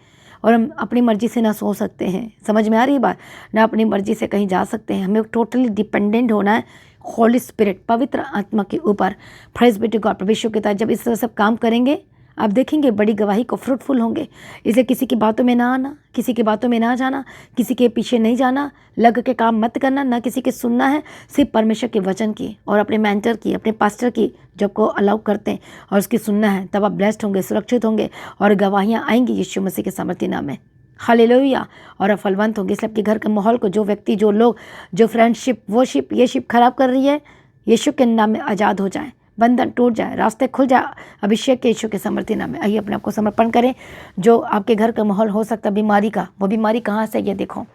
और हम अपनी मर्जी से ना सो सकते हैं। समझ में आ रही बात? ना अपनी मर्जी से कहीं जा सकते हैं। हमें टोटली डिपेंडेंट होना है होली स्पिरिट, पवित्र आत्मा के ऊपर। Praise be to God. प्रभु यीशु के तहत जब इस तरह सब काम करेंगे, आप देखेंगे बड़ी गवाही को फ्रूटफुल होंगे। इसे किसी की बातों में ना आना, किसी की बातों में ना जाना, किसी के पीछे नहीं जाना, लग के काम मत करना, ना किसी के सुनना है। सिर्फ परमेश्वर के वचन की और अपने मेंटर की, अपने पास्टर की जब को अलाउ करते हैं और उसकी सुनना है, तब आप ब्लेस्ड होंगे, सुरक्षित होंगे और गवाहियाँ आएंगी यीशु मसीह के सामर्थ्य नाम में। हालेलुया। और आप फलवंत होंगे। इसलिए आपके घर के माहौल को, जो व्यक्ति, जो लोग, जो फ्रेंडशिप, वो शिप, ये शिप खराब कर रही है, यीशु के नाम में आज़ाद हो जाए, बंधन टूट जाए, रास्ते खुल जाए अभिषेक के यीशु के सामर्थ्य नाम में। आइए अपने आप को समर्पण करें। जो आपके घर का माहौल हो सकता है बीमारी का, वो बीमारी कहाँ से? ये देखो,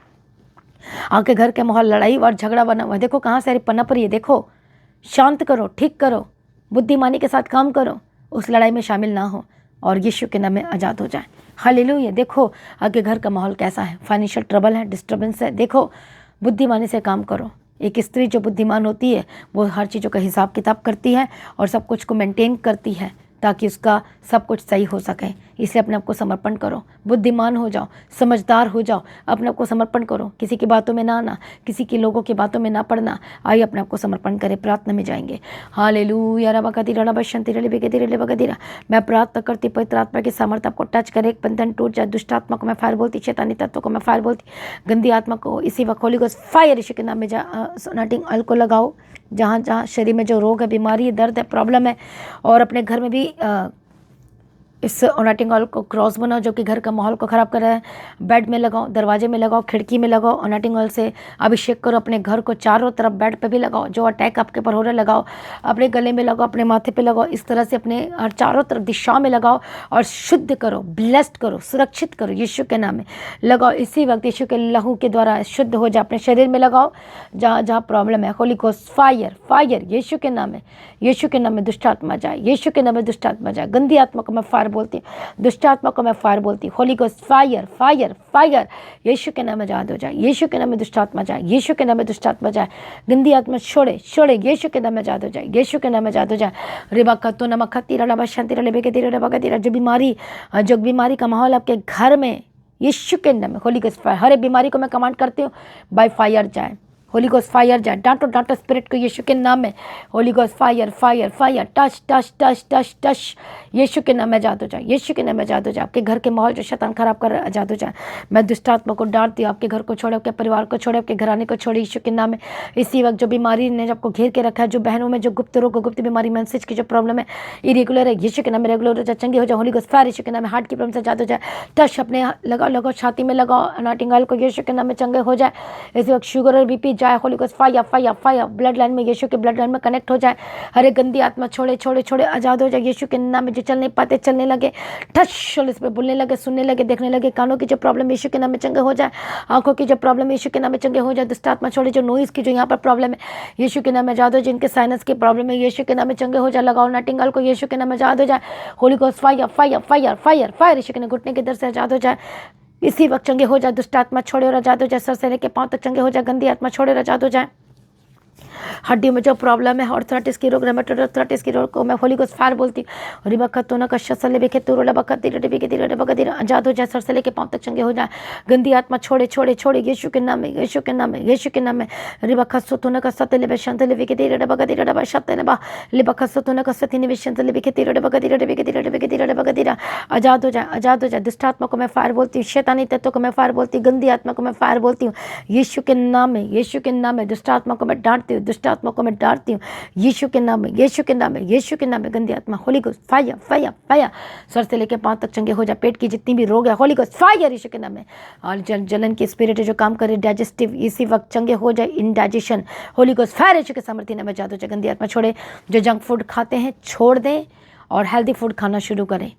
आपके घर के माहौल लड़ाई और झगड़ा बना हुआ है, देखो कहाँ से पनप रही है। देखो, शांत करो, ठीक करो, बुद्धिमानी के साथ काम करो, उस लड़ाई में शामिल ना हो और यीशु के नाम में आज़ाद हो जाए। हालेलुया। देखो आपके घर का माहौल कैसा है, फाइनेंशियल ट्रबल है, डिस्टर्बेंस है, देखो बुद्धिमानी से काम करो। एक स्त्री जो बुद्धिमान होती है, वो हर चीज़ों का हिसाब किताब करती है और सब कुछ को मेंटेन करती है ताकि उसका सब कुछ सही हो सके। इसलिए अपने आप को समर्पण करो, बुद्धिमान हो जाओ, समझदार हो जाओ, अपने आप को समर्पण करो। किसी की बातों में ना आना, किसी के लोगों की बातों में ना पड़ना। आइए अपने आप को समर्पण करें, प्रार्थना में जाएंगे। हालेलुया। मैं प्रार्थना करती पवित्र आत्मा के सामर्थ्य आपको टच करे, एक बंधन टूट जाए। दुष्ट आत्मा को मैं फायर बोलती, शैतानी तत्व को मैं फायर बोलती, गंदी आत्मा को इसी वक्त होली गोस्ट फायर यीशु के नाम में सोनाटिंग ऑयल को लगाओ। जहाँ जहाँ शरीर में जो रोग है, बीमारी है, दर्द है, प्रॉब्लम है, और अपने घर में भी इस ओनाटिंग ऑयल को क्रॉस बनाओ जो कि घर का माहौल को ख़राब कर रहा है। बेड में लगाओ, दरवाजे में लगाओ, खिड़की में लगाओ। ओनाटिंग ऑयल से अभिषेक करो अपने घर को, चारों तरफ बेड पे भी लगाओ। जो अटैक आपके पर हो रहा है लगाओ, अपने गले में लगाओ, अपने माथे पे लगाओ। इस तरह से अपने चारों तरफ दिशाओं में लगाओ और शुद्ध करो, ब्लेस्ड करो, सुरक्षित करो यीशु के नाम में लगाओ। इसी वक्त यीशु के लहू के द्वारा शुद्ध हो जाए। अपने शरीर में लगाओ जहाँ जहाँ प्रॉब्लम है। Holi ghost fire, fire Yeshu के नाम में, यीशु के नाम में दुष्ट आत्मा जाए, यीशु के नाम में दुष्ट आत्मा जाए। गंदी आत्मा को मैं फायर बोलती हूँ, दुष्ट आत्मा को मैं फायर बोलती हूँ। Holy ghost fire, fire, fire Yeshu के नाम में आजाद हो जाए, यीशु के नाम में दुष्ट आत्मा जाए, यीशु के नाम में दुष्ट आत्मा जाए। गंदी आत्मा छोड़े, छोड़े यीशु के नाम में आजाद हो जाए, यीशु के नाम में आजाद हो जाए। रिबा कत्तो नमक खत्ती रला बशांति रले बेके तेरे रबा का तेरा। जो बीमारी का माहौल आपके घर में यीशु के नाम में होली गोस्ट फायर, हर एक बीमारी को मैं कमांड करती हूँ बाय फायर जाए। होली गोस्ट फायर जाए, डांटो डांटो स्पिरिट को यीशु के नाम में। Holy ghost fire fire fire, touch touch touch touch touch, Yeshu के नाम में आजाद हो जाए, यीशु के नाम में आजाद हो जाए। आपके घर के माहौल जो शैतान खराब कर रहा है आजाद हो जाए। मैं दुष्ट आत्मा को डांटती हूँ, आपके घर को छोड़े, आपके परिवार को छोड़े, आपके घराने को छोड़े यीशु के नाम में। इसी वक्त जो बीमारी ने आपको घेर के रखा है, जो बहनों में जो गुप्त रोग, गुप्त बीमारी, मैंसेज की जो प्रॉब्लम है, इरेगुलर है, यीशु के नाम में रेगुलर हो जाए, चंगी हो जाए। होली गोस्ट फायर यीशु के नाम में। हार्ट की प्रॉब्लम से आजाद हो जाए, टच अपने लगाओ लगाओ, छाती में लगाओ, अनॉइंटिंग ऑयल को यीशु के नाम में, चंगे हो जाए। इसी वक्त शुगर और बीपी जाए, holy ghost fire fire fire, blood line में यीशु के ब्लड लाइन में कनेक्ट हो जाए। हर एक गंदी आत्मा छोड़े छोड़े छोड़े आजाद हो जाए यीशु के नाम में। जो चल नहीं पाते चलने लगे, टच इस पे बोलने लगे, सुनने लगे, देखने लगे। कानों की जो प्रॉब्लम यीशु के नाम में चंगे हो जाए। आंखों की जो प्रॉब्लम यीशु के नाम में चंगे हो जाए। दुष्ट आत्मा छोड़े, जो नोइज की जो यहाँ पर प्रॉब्लम है यीशु के नाम में आजाद हो। जिनके साइनस की प्रॉब्लम है यीशु के नाम में चंगे हो जाए। लगाओ नाइटिंगेल को यीशु के नाम में आजाद हो जाए। Holy ghost fire fire fire fire fire, Yeshu के नाम घुटने के दर से आजाद हो जाए। इसी वक्त चंगे हो जाए। दुष्ट आत्मा छोड़े और आजाद हो जाए। सर से लेके पांव तक चंगे हो जाए। गंदी आत्मा छोड़े और आजाद हो जाए। हड्डी में जो प्रॉब्लम है, ऑर्थराइटिस की रोग, रेमेटोइड आर्थराइटिस की रोग को मैं होली गोस्ट फायर बोलती हूँ। रिबखतो न कश्य सले बेखे तुरो लबखती रडबी के दिरे बगदिर, आजाद हो जाए। सर से लेके पांव तक चंगे हो जाए। गंदी आत्मा छोड़े छोड़े छोड़े यीशु के नाम में, यीशु के नाम में, यीशु के नाम में। रिबखसो तो न कसते लेबे शांत लेबे के दिरे बगदिर डबा शते नबा लिबखसो तो न कसती निवे शांत लेबे के दिरे बगदिर डबे के दिरे बगदिर, आजाद हो जाए, आजाद हो जाए। दुष्ट आत्मा को मैं फायर बोलती हूँ। शैतानी तत्वों को मैं फायर बोलती हूँ। गंदी आत्मा को मैं फायर बोलती हूँ यीशु के नाम में, यीशु के नाम में। दुष्ट आत्मा को मैं डांटती हूँ, दुष्ट आत्मा को मैं डांटती हूँ यीशु के नाम में, यीशु के नाम में, यीशु के नाम में। गंदी आत्मा Holi ghost fire fire fire, sir से लेके पांव तक चंगे हो जाए। पेट की जितनी भी रोग है होली गोस्ट फायर यीशु के नाम में। और जलन की स्पिरिट जो काम करे डाइजेस्टिव, इसी वक्त चंगे हो जाए। Indigestion Holi ghost fire Yeshu के सामर्थ्य नाम में आजाद हो जाए। गंदी आत्मा छोड़े। जो जंक फूड खाते हैं छोड़ दें और हेल्दी फूड खाना शुरू करें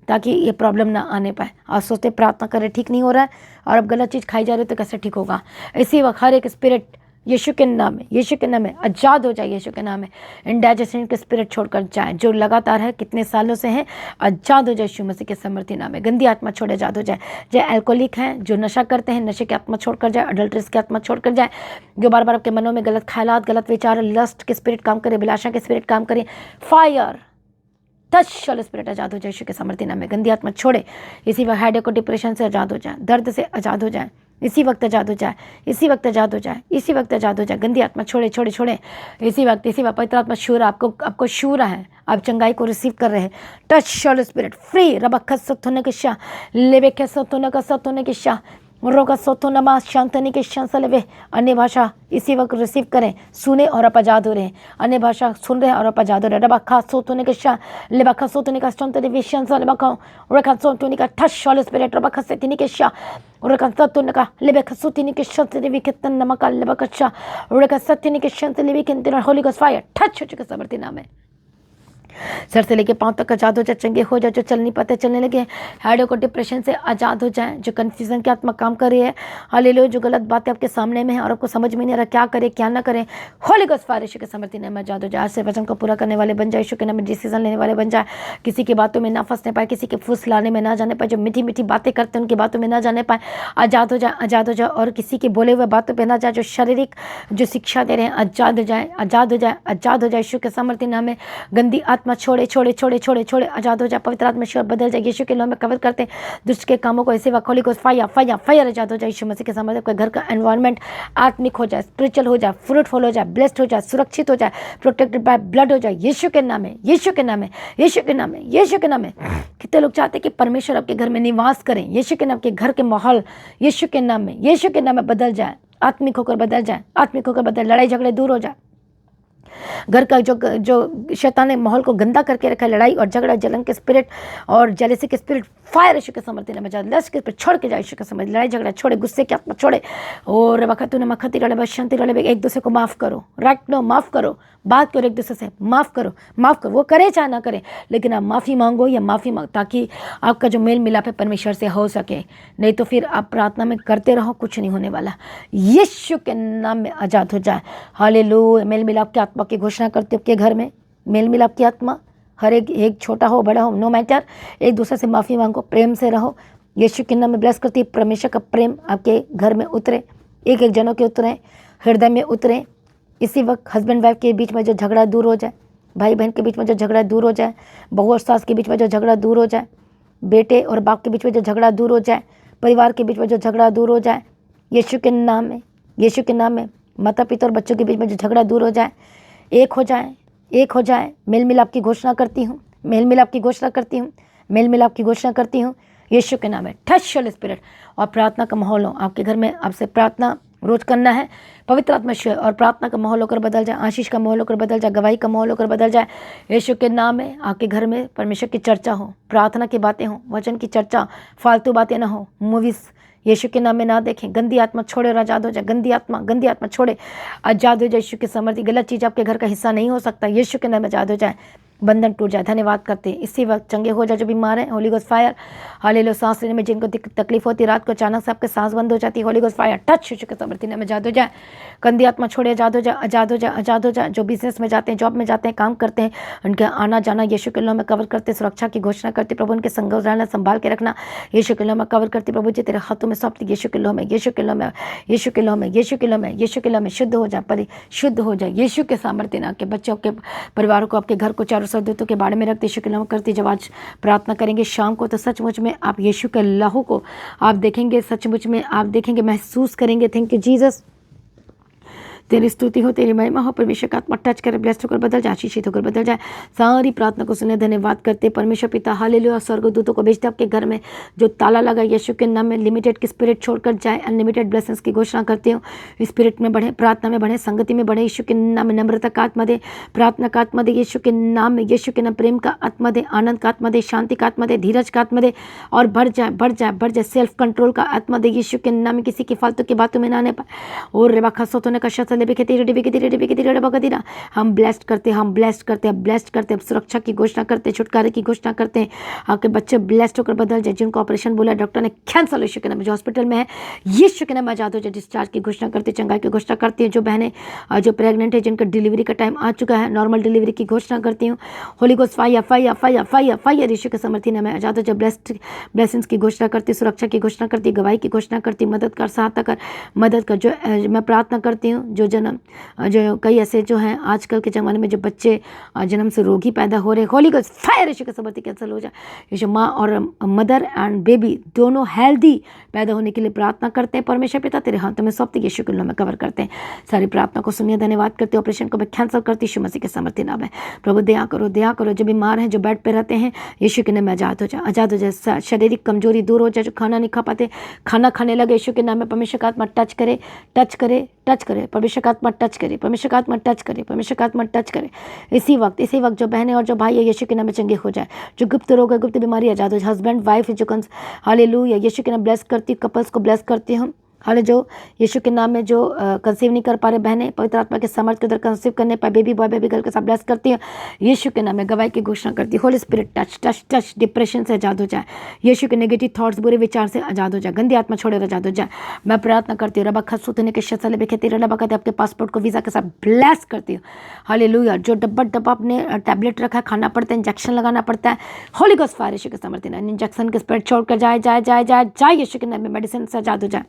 ताकि ये प्रॉब्लम ना आने पाए। आज सोचते प्रार्थना करें ठीक नहीं हो रहा है और अब गलत चीज़ खाई जा रही है तो कैसे ठीक होगा। इसी वक्त हर एक स्पिरिट यीशु के नाम में, यीशु के नाम में आजाद हो जाए। यीशु के नाम में इंडाइजेशन के स्पिरिट छोड़कर जाए जो लगातार है, कितने सालों से हैं, आजाद हो जाए यीशु मसीह के सामर्थ्य नाम में। गंदी आत्मा छोड़े, आजाद हो जाए। जो एल्कोहलिक हैं, जो नशा करते हैं, नशे की आत्मा छोड़कर जाए। अडल्ट्रेस की आत्मा छोड़कर जाए। जो बार बार आपके मनों में गलत ख्यालात, गलत विचार, लस्ट के स्पिरिट काम करे, अभिलाषा के स्पिरिट काम करे, फायर टच स्पिरिट आजाद हो जाए यीशु के सामर्थ्य नाम में। गंदी आत्मा छोड़े। इसी वक्त हेडेक और डिप्रेशन से आजाद हो जाए। दर्द से आजाद हो जाए। इसी वक्त आजाद हो जाए। इसी वक्त आजाद हो जाए। इसी वक्त आजाद हो जाए। गंदी आत्मा छोड़े छोड़े छोड़े। इसी वक्त पवित्र आत्मा शूरा आपको शूरा है। आप चंगाई को रिसीव कर रहे हैं। टच स्पिरिट फ्री रबखत सतोने के शा लेबे के सतोने के शा रोगा सोतो नमा शांतनी के शांसलवे। अन्य भाषा इसी वक्त रिसीव करें। सुने और आप आजाद हो रहे हैं। अन्य भाषा सुन रहे हैं और आप आजाद हो रहे हैं। रबखा सोतोने के शा लेबखा सोतोने का शांतनी विशांस लेबखा रखा सोतोने का टच स्पिरिट रबखा सेतनी के शा रखा सोतोने का लेबखा सोतनी के शांतनी विकेतन नमका लेबखा शा रखा सत्यनी के शांतनी विकेतन होली गोस्ट फायर टच हो चुके सामर्थ्य नाम है। सर से लेके पांव तक आजाद हो जाए। चंगे हो जाए। जो चल नहीं पाते चलने लगे। हेडेक और डिप्रेशन से आजाद हो जाए। जो कन्फ्यूजन की आत्मा काम कर रही है, हालेलुया, जो गलत बातें आपके सामने में है और आपको समझ में नहीं आ रहा क्या करे क्या ना करें, होली गोस्ट फायर यीशु के सामर्थ्य नाम में आजाद हो जाए। आज से वचन को पूरा करने वाले बन जाए। यीशु के नाम में डिसीजन लेने वाले बन जाए। किसी की बातों में ना फंसने पाए, किसी के फूस लाने में ना जाने पाए। जो मीठी मीठी बातें करते हैं उनकी बातों में ना जाने पाए। आजाद हो जाए, आजाद हो जाए। और किसी के बोले हुए बातों पर ना जाए। जो शारीरिक जो शिक्षा दे रहे हैं आजाद हो जाए, आजाद हो जाए, आजाद हो जाए यीशु के सामर्थ्य नाम में। गंदी आत्मा छोड़े छोड़े छोड़े छोड़े छोड़े आजाद हो जाए। पवित्र आत्मा ईश्वर बदल जाए। यीशु के नाम में कवर करते हैं दुष्ट के कामों को। ऐसे वक्त holy ghost fire fire fire आजाद हो जाए यीशु मसीह के सामने। आपके घर का एनवायरनमेंट आत्मिक हो जाए, स्पिरिचुअल हो जाए, फ्रूटफुल हो जाए, ब्लेस्ड हो जाए, सुरक्षित हो जाए, प्रोटेक्टेड बाय ब्लड हो जाए यीशु के नाम में, यीशु के नाम में, यीशु के नाम में, यीशु के नाम में। कितने लोग चाहते हैं कि परमेश्वर आपके घर में निवास करें। यीशु के नाम के घर के माहौल यीशु के नाम में, यीशु के नाम में बदल जाए। आत्मिक होकर बदल जाए, आत्मिक होकर बदल, लड़ाई झगड़े दूर हो जाए। घर का जो शैतान ने माहौल को गंदा करके रखा है, लड़ाई और झगड़ा, जलन के स्पिरिट और जेलसी के स्पिरिट फायर यीशु के सामर्थ्य नाम में जाए। लस्ट के स्पिरिट छोड़ के जाए यीशु के सामर्थ्य। लड़ाई झगड़ा छोड़े, गुस्से की आत्मा छोड़े। और वक्त ने मखती रले शांति रले, एक दूसरे को माफ़ करो। राइट नो, माफ़ करो, बात करो एक दूसरे से, माफ़ करो, माफ़ करो। वो करे चाहे ना करे, लेकिन आप माफ़ी मांगो या माफ़ी मांग, ताकि आपका जो मेल मिलाप है परमेश्वर से हो सके। नहीं तो फिर आप प्रार्थना में करते रहो, कुछ नहीं होने वाला। यीशु के नाम में आज़ाद हो जाए। हालेलुया। मेल मिलाप की आत्मा की घोषणा करते हो के घर में मेल मिलाप की आत्मा, हर एक छोटा हो बड़ा हो, नो मैटर, एक दूसरे से माफ़ी मांगो, प्रेम से रहो। यीशु के नाम में ब्लेस करती परमेश्वर का प्रेम आपके घर में उतरे, एक एक जनों के उतरे, हृदय में उतरे। इसी वक्त हस्बैंड वाइफ के बीच में जो झगड़ा दूर हो जाए, भाई बहन के बीच में जो झगड़ा दूर हो जाए, बहू और सास के बीच में जो झगड़ा दूर हो जाए, बेटे और बाप के बीच में जो झगड़ा दूर हो जाए, परिवार के बीच में जो झगड़ा दूर हो जाए। यीशु के नाम में, यीशु के नाम में माता पिता और बच्चों के बीच में जो झगड़ा दूर हो जाए, एक हो जाए, एक हो जाए। मेल मिलाप की घोषणा करती हूँ, मेल मिलाप की घोषणा करती हूँ, मेल मिलाप की घोषणा करती हूँ यीशु के नाम में। Touch Holi spirit. और प्रार्थना का माहौल हो आपके घर में, आपसे प्रार्थना रोज करना है, पवित्र आत्मा से, और प्रार्थना का माहौल होकर बदल जाए, आशीष का माहौल होकर बदल जाए, गवाही का माहौल होकर बदल जाए। यीशु के नाम में आपके घर में परमेश्वर की चर्चा हो, प्रार्थना की बातें हो, वचन की चर्चा, फालतू बातें ना हो, मूवीज यीशु के नाम में ना देखें। गंदी आत्मा छोड़े और आजाद हो जाए। गंदी आत्मा छोड़े, आजाद हो जाए यीशु की समर्थी। गलत चीज़ आपके घर का हिस्सा नहीं हो सकता। यीशु के नाम में आजाद हो जाए, बंधन टूट जाए। धन्यवाद करते हैं, इसी वक्त चंगे हो जाए जो बीमार है। Holi ghost fire. हालेलुया। सांस लेने में जिनको तकलीफ होती है, रात को अचानक से आपके सांस बंद हो जाती है, Holi ghost fire touch Yeshu के समर्थी नाम में आजाद हो जाए। गंदी आत्मा छोड़े, आजाद हो जाए, आजाद हो जाए, आजाद हो जाए। जो बिजनेस में जाते हैं, जॉब में जाते हैं, काम करते हैं, उनके आना जाना यीशु के नाम में कवर करते, सुरक्षा की घोषणा करते। प्रभु उनके संग रहना, संभाल के रखना यीशु के नाम में कवर करते। प्रभु जी तेरे हाथों में सौंपती यीशु के नाम में, यीशु के नाम में, यीशु के नाम में, यीशु के नाम में, यीशु के नाम में शुद्ध हो जाए, परिशुद्ध हो जाए यीशु के सामर्थ्य ना। के बच्चों के परिवार को, आपके घर को चारों सरदूतों के बारे में रखते यीशु के नाम करती। जब आज प्रार्थना करेंगे शाम को, तो सचमुच में आप यीशु के लहू को आप देखेंगे, सचमुच में आप देखेंगे, महसूस करेंगे। थैंक यू जीसस, तेरी स्तुति हो, तेरी महिमा हो। परमेश्वर का आत्मा टच करे, ब्लेस्ड होकर बदल जाए, आशीषित होकर बदल जाए। सारी प्रार्थना को सुने, धन्यवाद करते परमेश्वर पिता। हालेलुया। स्वर्गदूतों को भेजते आपके घर में, जो ताला लगा यीशु के नाम में, लिमिटेड की स्पिरिट छोड़कर जाए, अनलिमिटेड ब्लेसिंग्स की घोषणा करती हूँ। स्पिरिट में बढ़े, प्रार्थना में बढ़े, संगति में बढ़े यीशु के नाम में। नम्रता का आत्मा दे, प्रार्थना का आत्मा दे यीशु के नाम में। यीशु के नाम प्रेम का आत्मा दे, आनंद का आत्मा दे, शांति का आत्मा दे, धीरज का आत्मा दे, और बढ़ जाए, बढ़ जाए, बढ़ जाए। सेल्फ कंट्रोल का आत्मा दे यीशु के नाम में। किसी की फालतू की बातों में ना आने पाए। और रेबा खसों ने कशा से लेके हम ब्लेस्ड करते, हम ब्लेस्ड करते, हम ब्लेस्ड करते, हम सुरक्षा की घोषणा करते, छुटकारे की घोषणा करते हैं। आपके बच्चे ब्लेस्ड होकर बदल जाए। जिनको ऑपरेशन बोला डॉक्टर ने कैंसल यीशु के नाम में, जो हॉस्पिटल में है यीशु के नाम में आजाद हो जाए। डिस्चार्ज की घोषणा करते, चंगाई की घोषणा करती है। जो बहनें जो प्रेग्नेंट है, जिनका डिलीवरी का टाइम आ चुका है, नॉर्मल डिलीवरी की घोषणा करती हूँ। Holy ghost fire, fire, fire, fire, fire Yeshu के समर्थी नाम में आजाद हो जाए। ब्लेस्ड ब्लेसिंग्स की घोषणा करती, सुरक्षा की घोषणा करती, गवाही की घोषणा करती, मदद कर, सहायता कर, मदद कर। जो मैं प्रार्थना करती हूँ, जो जन्म, जो कई ऐसे जो हैं आजकल के ज़माने में, जो बच्चे जन्म से रोगी पैदा हो रहे, होली गोस्ट फायर यीशु के समर्थी कैंसल हो जाए। यीशु माँ और मदर एंड बेबी दोनों हेल्दी पैदा होने के लिए प्रार्थना करते हैं। परमेश्वर पिता तेरे हाथों में सौंपते, यीशु के नाम में कवर करते हैं। सारी प्रार्थना को सुनिए, धन्यवाद करते। ऑपरेशन को मैं कैंसल करती यीशु मसीह के समर्थी नाम है। प्रभु दया करो, दया करो। जो बीमार हैं, जो बेड पे रहते हैं, यीशु के नाम में आजाद हो जाए, आजाद हो जाए। शारीरिक कमजोरी दूर हो जाए। जो खाना नहीं खा पाते, खाना खाने लगे यीशु के नाम में। परमेश्वर का आत्मा टच करे, टच करे, टच करे। परमेश्वर का आत्मा टच करे, परमेश्वर का आत्मा टच करे, परमेश्वर का आत्मा टच करे। इसी वक्त जो बहनें और जो भाई है, यीशु के नाम में चंगे हो जाए। जो गुप्त रोग है, गुप्त बीमारी आजाद हो जाए। हस्बैंड वाइफ जो हालेलुया यीशु के नाम ब्लेस करती, कपल्स को ब्लेस करती हूँ। हाले जो यीशु के नाम में जो कंसीव नहीं कर पा रहे बहनें, पवित्र आत्मा के समर्थ के उधर कंसीव करने पाए, बेबी बॉय बेबी गर्ल के साथ ब्लेस करती है यीशु के नाम में। गवाही की घोषणा करती है। Holi spirit touch touch touch, depression से आजाद हो जाए। यीशु के नेगेटिव थॉट्स, बुरे विचार से आजाद हो जाए। गंदी आत्मा छोड़े और आजाद हो जाए। मैं प्रार्थना करती हूँ, रबा खसूतने के शसले बेखेती रबा कहते आपके पासपोर्ट को वीज़ा के साथ ब्लेस करती हूँ। हालेलुया। जो डब्बा अपने टैबलेट रखा है, खाना पड़ता है, इंजेक्शन लगाना पड़ता है, होली गोस्ट फायर यीशु के समर्थी नाम। इंजेक्शन के स्पिरिट छोड़कर जाए जाए जाए जाए जाए यीशु के नाम में। मेडिसिन से आजाद हो जाए।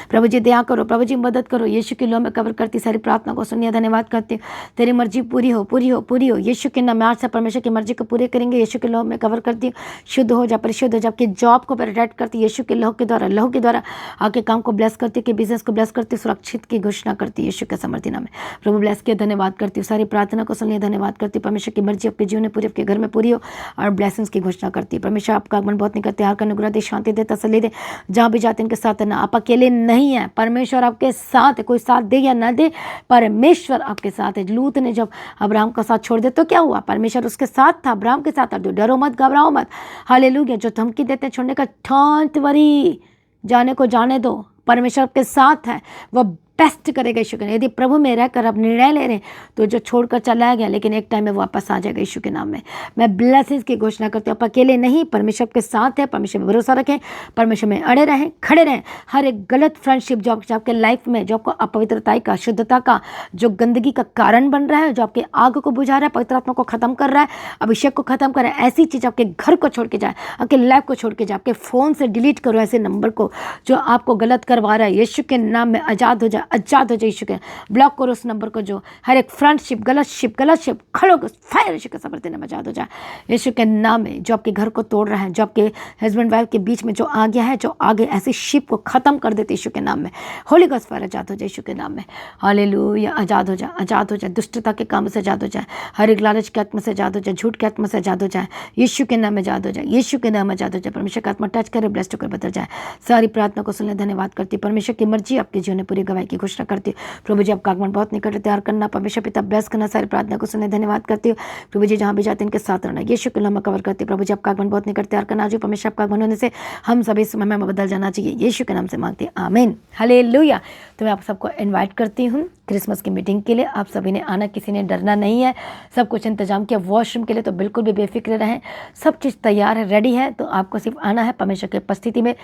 प्रभु जी दया करो, प्रभु जी मदद करो। यीशु के नाम में कवर करती, सारी प्रार्थना को सुनिए, धन्यवाद करती हूँ। तेरी मर्जी पूरी हो, पूरी हो, पूरी हो यीशु के नाम में। आज से परमेश्वर की मर्जी को पूरे करेंगे। यीशु के नाम में कवर करती हूँ। शुद्ध हो जा, परिशुद्ध हो जा। आपकी जॉब को प्रोटेक्ट करती यीशु के लहू के द्वारा आपके काम को ब्लेस करती, के बिजनेस को ब्लेस करती, सुरक्षित की घोषणा करती यीशु के समर्थी नाम में। प्रभु ब्लेस किया, धन्यवाद करती हूँ। सारी प्रार्थना को सुनिए, धन्यवाद करती हूँ। परमेश्वर की मर्जी आपके जीवन में पूरी, आपके घर में पूरी हो, और ब्लेसिंग्स की घोषणा करती है। परमेश्वर आपका आगमन बहुत नहीं करते, हार अनुग्रह दे, शांति दे, तसल्ली दे। जहाँ भी जाते इनके साथ है ना, आप अकेले नहीं है, परमेश्वर आपके साथ है। कोई साथ दे या ना दे, परमेश्वर आपके साथ है। लूत ने जब अब्राहम का साथ छोड़ दिया तो क्या हुआ? परमेश्वर उसके साथ था, अब्राहम के साथ था। डरो मत, घबराओ मत। हालेलुया। जो धमकी देते हैं छोड़ने का, डोंट वरी, जाने को जाने दो। परमेश्वर आपके साथ है, वह बेस्ट करेगा यीशु के नाम। यदि प्रभु में रहकर आप निर्णय ले रहे हैं तो जो छोड़कर चला गया, लेकिन एक टाइम में वापस आ जाएगा यीशु के नाम में। मैं ब्लेसिंग्स की घोषणा करती हूँ। आप अकेले नहीं, परमेश्वर के साथ है। परमेश्वर में भरोसा रखें, परमेश्वर में अड़े रहें, खड़े रहें। हर एक गलत फ्रेंडशिप जो आपके लाइफ में, जो आपको अपवित्रता का, शुद्धता का, जो गंदगी का कारण बन रहा है, जो आपके आग को बुझा रहा है, पवित्र आत्मा को खत्म कर रहा है, अभिषेक को खत्म कर रहा है, ऐसी चीज़ आपके घर को छोड़ के जाए, आपके लाइफ को छोड़ के जाए। आपके फ़ोन से डिलीट करो ऐसे नंबर को जो आपको गलत करवा रहा है। यीशु के नाम में आज़ाद हो जाए, आजाद हो जाए यीशु के। ब्लॉक करो उस नंबर को, जो हर एक फ्रेंडशिप, गलत शिप खड़ो फायर यीशु के समर्थन में आजाद हो जाए यीशु के नाम में। जो आपके घर को तोड़ रहा है, जो आपके हस्बैंड वाइफ के बीच में जो आ गया है, जो आगे ऐसी शिप को खत्म कर देते यीशु के नाम में। होली गॉस्ट फायर आजाद हो जाए यीशु के नाम में। हालेलुया, आजाद हो जाए, दुष्टता के काम से आजाद हो जाए, हर एक लालच के आत्मा से आजाद हो जाए, झूठ के आत्मा से आजाद हो जाए यीशु के नाम में, आजाद हो जाए यीशु के नाम में, आजाद हो जाए। परमेश्वर का आत्मा टच करे, ब्लेस्ड होकर बदल जाए। सारी प्रार्थना को सुनने धन्यवाद करती हूँ। परमेश्वर की मर्जी आपके जीवन में पूरी गवाही की घोषणा करती हूँ। प्रभु जी आपका आगमन बहुत निकट तैयार करना, परमेश्वर पिता ब्लेस करना। सारी प्रार्थना को सुनने धन्यवाद करती हूँ। प्रभु जी जहाँ भी जाते हैं इनके साथ रहना, यीशु के नाम में कवर करती हूँ। प्रभु जी आपका आगमन बहुत निकट तैयार करना। आज परमेश्वर आपका आगमन होने से हम सभी समय में बदल जाना चाहिए, यीशु के नाम से मांगते हैं, आमीन, हालेलुया। तो मैं आप सबको इनवाइट करती हूँ क्रिसमस की मीटिंग के लिए। आप सभी ने आना, किसी ने डरना नहीं है, सब कुछ इंतजाम किया। वॉशरूम के लिए तो बिल्कुल भी बेफिक्र रहें, सब चीज़ तैयार है, रेडी है। तो आपको सिर्फ आना है, परमेश्वर की उपस्थिति में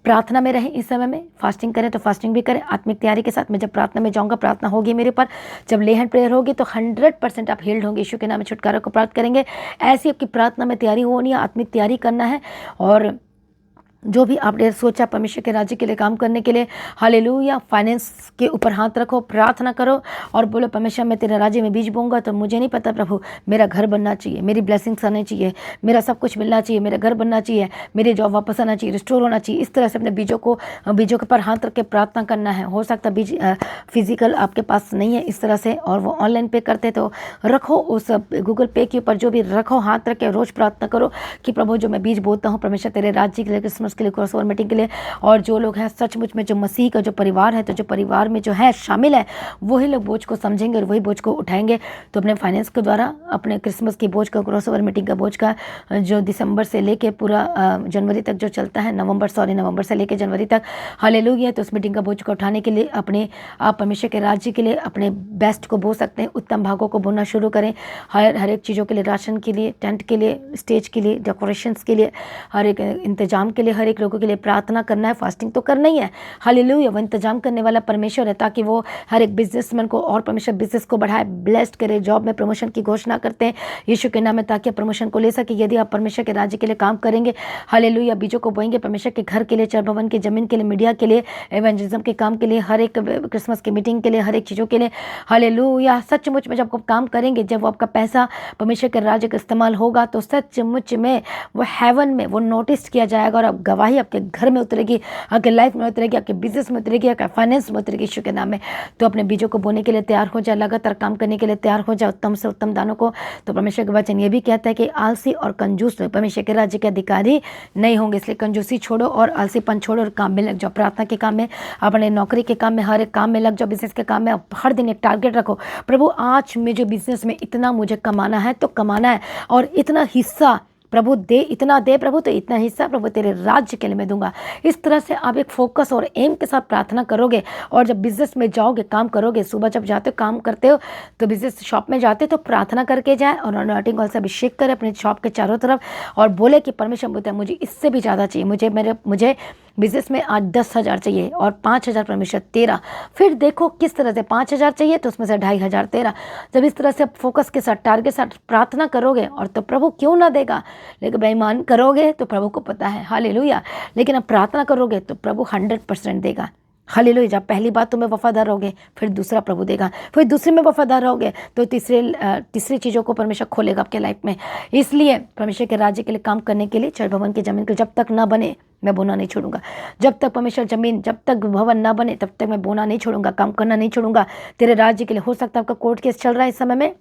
प्रार्थना में रहें। इस समय में फास्टिंग करें तो फास्टिंग भी करें, आत्मिक तैयारी के साथ। मैं जब प्रार्थना में जाऊंगा, प्रार्थना होगी मेरे पर, जब ले हैंड प्रेयर होगी तो 100% आप हील्ड होंगे। यीशु के नाम में छुटकारा को प्राप्त करेंगे। ऐसी आपकी प्रार्थना में तैयारी होनी है, आत्मिक तैयारी करना है। और जो भी आपने सोचा परमेश्वर के राज्य के लिए काम करने के लिए, हालेलुया, फाइनेंस के ऊपर हाथ रखो, प्रार्थना करो और बोलो परमेश्वर मैं तेरे राज्य में बीज बोऊंगा तो मुझे नहीं पता प्रभु, मेरा घर बनना चाहिए, मेरी ब्लेसिंग्स आनी चाहिए, मेरा सब कुछ मिलना चाहिए, मेरा घर बनना चाहिए, मेरी जॉब वापस आना चाहिए, रिस्टोर होना चाहिए। इस तरह से अपने बीजों के पर हाथ रख के प्रार्थना करना है। हो सकता है बीज फिजिकल आपके पास नहीं है इस तरह से, और वो ऑनलाइन पे करते तो रखो, उस गूगल पे के ऊपर जो भी रखो, हाथ रख के रोज़ प्रार्थना करो कि प्रभु जो मैं बीज बोता हूँ परमेश्वर तेरे राज्य के लिए, क्रिसमस के लिए, क्रॉसओवर मीटिंग के लिए। और जो लोग हैं सचमुच में, जो मसीह का जो परिवार है, तो जो परिवार में जो है शामिल है, वही लोग बोझ को समझेंगे और वही बोझ को उठाएंगे। तो अपने फाइनेंस के द्वारा अपने क्रिसमस की बोझ का, क्रॉसओवर मीटिंग का बोझ का, जो दिसंबर से लेके पूरा जनवरी तक जो चलता है, नवंबर से लेके जनवरी तक, हालेलुया, तो उस मीटिंग का बोझ को उठाने के लिए अपने आप परमेश्वर के राज्य के लिए अपने बेस्ट को बो सकते हैं। उत्तम भागों को बोना शुरू करें। हर एक चीज़ों के लिए, राशन के लिए, टेंट के लिए, स्टेज के लिए, डेकोरेशंस के लिए, हर एक इंतजाम के लिए, हर एक लोगों के लिए प्रार्थना करना है। फास्टिंग तो करना ही है, हालेलुया। वो इंतजाम करने वाला परमेश्वर है, ताकि वो हर एक बिजनेसमैन को और परमेश्वर बिजनेस को बढ़ाए, ब्लेस्ड करे। जॉब में प्रमोशन की घोषणा करते हैं यीशु के नाम में, ताकि आप प्रमोशन को ले सके। यदि आप परमेश्वर के राज्य के लिए काम करेंगे, हालेलुया, बीजों को बोएंगे परमेश्वर के घर के लिए, चर भवन की जमीन के लिए, मीडिया के लिए, एवेंजलिज्म के काम के लिए, हर एक क्रिसमस की मीटिंग के लिए, हर एक चीज़ों के लिए, हालेलुया। सचमुच में जब आप काम करेंगे, जब वो आपका पैसा परमेश्वर के राज्य का इस्तेमाल होगा, तो सचमुच में वो हेवन में वो नोटिस किया जाएगा और अब गवाही आपके घर में उतरेगी, आपके लाइफ में उतरेगी, आपके बिजनेस में उतरेगी, आपके फाइनेंस में उतरेगी यीशु के नाम में। तो अपने बीजों को बोने के लिए तैयार हो जाए, लगातार काम करने के लिए तैयार हो जाए, उत्तम से उत्तम दानों को। तो परमेश्वर का वचन ये भी कहता है कि आलसी और कंजूस लोग परमेश्वर के राज्य के अधिकारी नहीं होंगे। इसलिए कंजूसी छोड़ो और आलसीपन छोड़ो और काम में लग जाओ। प्रार्थना के काम में, अपने नौकरी के काम में, हर एक काम में लग जाओ। बिजनेस के काम में हर दिन एक टारगेट रखो, प्रभु आज मुझे बिजनेस में इतना मुझे कमाना है तो कमाना है, और इतना हिस्सा प्रभु दे, इतना दे प्रभु, तो इतना हिस्सा प्रभु तेरे राज्य के लिए मैं दूंगा। इस तरह से आप एक फोकस और एम के साथ प्रार्थना करोगे। और जब बिजनेस में जाओगे, काम करोगे, सुबह जब जाते हो काम करते हो, तो बिजनेस शॉप में जाते हो तो प्रार्थना करके जाए और अनॉइंटिंग ऑयल से अभिषेक करें अपने शॉप के चारों तरफ, और बोले कि परमेश्वर बोलते हैं मुझे इससे भी ज़्यादा चाहिए, मुझे बिजनेस में आज 10,000 चाहिए और 5,000 परमेश्वर तेरा। फिर देखो किस तरह से 5,000 चाहिए तो उसमें से 2,500 तेरा। जब इस तरह से आप फोकस के साथ, टारगेट के साथ प्रार्थना करोगे, और तो प्रभु क्यों ना देगा, लेकिन बेईमान करोगे तो प्रभु को पता है, हालेलुया। लेकिन आप प्रार्थना करोगे तो प्रभु 100% देगा, हालेलुया। जब पहली बात तो में वफादार रहोगे, फिर दूसरा प्रभु देगा, फिर दूसरे में वफादार रहोगे तो तीसरी चीज़ों को परमेश्वर खोलेगा आपके लाइफ में। इसलिए परमेश्वर के राज्य के लिए काम करने के लिए, चर भवन की जमीन को जब तक ना बने मैं बोना नहीं छोड़ूंगा। जब तक परमेश्वर जमीन, जब तक भवन ना बने तब तक मैं बोना नहीं छोड़ूंगा, काम करना नहीं छोड़ूंगा तेरे राज्य के लिए। हो सकता है आपका कोर्ट केस चल रहा है इस समय में,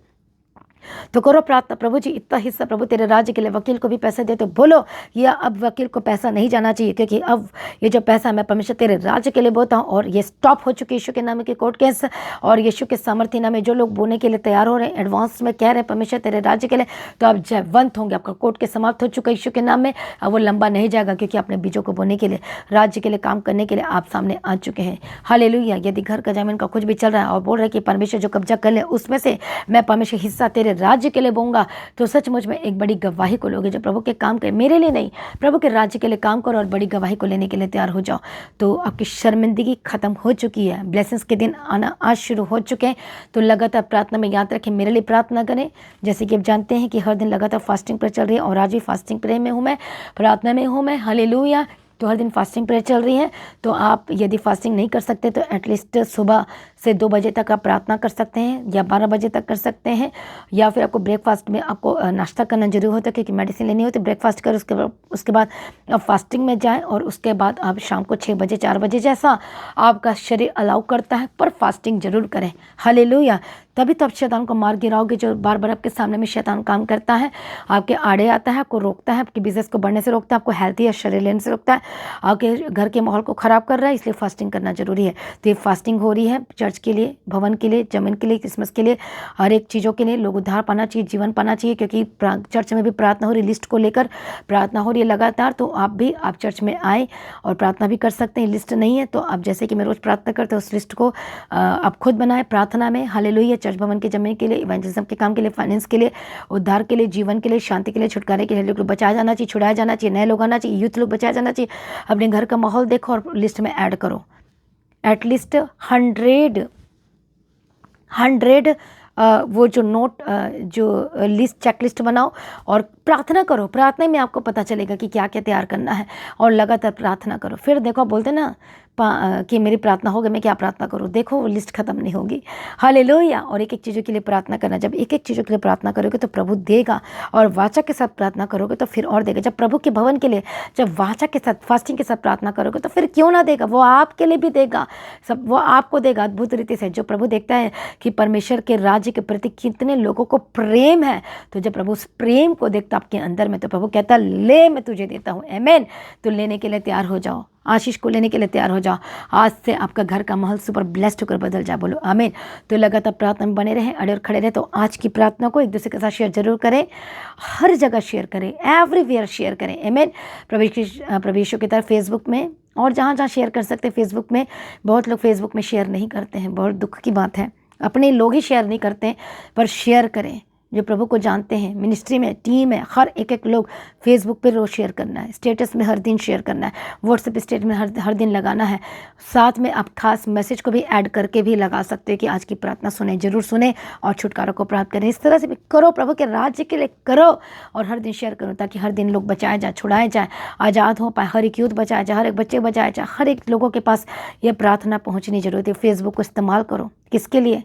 तो करो प्रार्थना, प्रभु जी इतना हिस्सा प्रभु तेरे राज्य के लिए, वकील को भी पैसे दे, तो बोलो या अब वकील को पैसा नहीं जाना चाहिए, क्योंकि अब ये जो पैसा मैं परमेश्वर तेरे राज्य के लिए बोता हूँ, और ये स्टॉप हो चुकी है यीशु के नाम के कोर्ट केस। और यीशु के सामर्थ्य नाम में जो लोग बोने के लिए तैयार हो रहे हैं, एडवांस में कह रहे हैं परमेश्वर तेरे राज्य के लिए, तो आप जयवंत होंगे। आपका कोर्ट केस समाप्त हो चुका है यीशु के नाम में, अब वो लंबा नहीं जाएगा, क्योंकि अपने बीजों को बोने के लिए, राज्य के लिए काम करने के लिए आप सामने आ चुके हैं, हालेलुया। यदि घर का जमीन का कुछ भी चल रहा है और बोल रहे कि परमेश्वर जो कब्जा कर ले उसमें से मैं परमेश्वर हिस्सा तेरे राज्य के लिए बोऊंगा, तो सचमुच में एक बड़ी गवाही को लोगे। जो प्रभु के काम करे, मेरे लिए नहीं, प्रभु के राज्य के लिए काम करो और बड़ी गवाही को लेने के लिए तैयार हो जाओ। तो आपकी शर्मिंदगी खत्म हो चुकी है, ब्लेसिंग्स के दिन आना आज शुरू हो चुके हैं। तो लगातार प्रार्थना में याद रखें, मेरे लिए प्रार्थना करें। जैसे कि आप जानते हैं कि हर दिन लगातार फास्टिंग पर चल रही है, और आज भी फास्टिंग प्रे में हूँ मैं, प्रार्थना में हूँ मैं, हालेलुया। तो हर दिन फास्टिंग प्रेयर चल रही है। तो आप यदि फास्टिंग नहीं कर सकते तो एटलीस्ट सुबह से 2 बजे तक आप प्रार्थना कर सकते हैं या 12 बजे तक कर सकते हैं, या फिर आपको ब्रेकफास्ट में आपको नाश्ता करना जरूरी होता है क्योंकि मेडिसिन लेनी होती है। ब्रेकफास्ट कर उसके बाद आप फास्टिंग में जाएं और उसके बाद आप शाम को 6 बजे 4 बजे जैसा आपका शरीर अलाउ करता है, पर फास्टिंग जरूर करें। हालेलुया। तभी तो आप शैतान को मार गिराओगे। जो बार बार आपके सामने में शैतान काम करता है, आपके आड़े आता है, आपको रोकता है, आपके बिजनेस को बढ़ने से रोकता है, आपको हेल्थी या शरीर लेने से रोकता है, आपके घर के माहौल को ख़राब कर रहा है। इसलिए फास्टिंग करना जरूरी है। तो ये फास्टिंग हो रही है चर्च के लिए, भवन के लिए, जमीन के लिए, क्रिसमस के लिए, हर एक चीज़ों के लिए। लोग उद्धार पाना चाहिए, जीवन पाना चाहिए, क्योंकि चर्च में भी प्रार्थना हो रही है, लिस्ट को लेकर प्रार्थना हो रही है लगातार। तो आप चर्च में आए और प्रार्थना भी कर सकते हैं। लिस्ट नहीं है तो आप जैसे कि मैं रोज़ प्रार्थना करते हैं उस लिस्ट को आप खुद बनाएं प्रार्थना में। हालेलुया। चर्च भवन के जमीन के लिए, इवेंजलिज्म के काम के लिए, फाइनेंस के लिए, उद्धार के लिए, जीवन के लिए, शांति के लिए, छुटकारे के लिए लोग बचाया जाना चाहिए, छुड़ाया जाना चाहिए, नए लोग आना चाहिए, यूथ लोग बचाया जाना चाहिए। अपने घर का माहौल देखो और लिस्ट में ऐड करो एटलीस्ट 100 वो जो नोट जो लिस्ट चेकलिस्ट बनाओ और प्रार्थना करो। प्रार्थना में आपको पता चलेगा कि क्या क्या तैयार करना है और लगातार प्रार्थना करो। फिर देखो बोलते ना कि मेरी प्रार्थना हो गई, मैं क्या प्रार्थना करूं, देखो वो लिस्ट खत्म नहीं होगी। हालेलुया। और एक एक चीज़ों के लिए प्रार्थना करना। जब एक एक चीज़ों के लिए प्रार्थना करोगे तो प्रभु देगा, और वाचा के साथ प्रार्थना करोगे तो फिर और देगा। जब प्रभु के भवन के लिए जब वाचा के साथ फास्टिंग के साथ प्रार्थना करोगे तो फिर क्यों ना देगा, वो आपके लिए भी देगा, सब वो आपको देगा अद्भुत रीति से। जो प्रभु देखता है कि परमेश्वर के राज्य के प्रति कितने लोगों को प्रेम है, तो जब प्रभु उस प्रेम को देखता आपके अंदर में, तो प्रभु कहता ले मैं तुझे देता हूँ। आमीन। तो लेने के लिए तैयार हो जाओ, आशीष को लेने के लिए तैयार हो जाओ। आज से आपका घर का माहौल सुपर ब्लेस्ड होकर बदल जाए। बोलो आमीन। तो लगातार प्रार्थना में बने रहें, अड़े और खड़े रहें। तो आज की प्रार्थना को एक दूसरे के साथ शेयर जरूर करें, हर जगह शेयर करें, एवरीवेयर शेयर करें। आमीन। प्रभु यीशु की तरफ फेसबुक में और जहाँ जहाँ शेयर कर सकते हैं। फेसबुक में बहुत लोग फेसबुक में शेयर नहीं करते हैं, बहुत दुख की बात है। अपने लोग ही शेयर नहीं करते हैं, पर शेयर करें। जो प्रभु को जानते हैं, मिनिस्ट्री में टीम है, हर एक लोग फेसबुक पे रोज़ शेयर करना है, स्टेटस में हर दिन शेयर करना है, व्हाट्सएप स्टेटस में हर दिन लगाना है। साथ में आप खास मैसेज को भी ऐड करके भी लगा सकते हैं कि आज की प्रार्थना सुने, जरूर सुने और छुटकारा को प्राप्त करें। इस तरह से भी करो, प्रभु के राज्य के लिए करो और हर दिन शेयर करो, ताकि हर दिन लोग बचाए जाए, छुड़ाए जाए, आज़ाद हो पाए, हर एक यूथ बचाया जाए, हर एक बच्चे बचाए जाए, हर एक लोगों के पास ये प्रार्थना पहुँचनी जरूरत है। फेसबुक को इस्तेमाल करो। किसके लिए?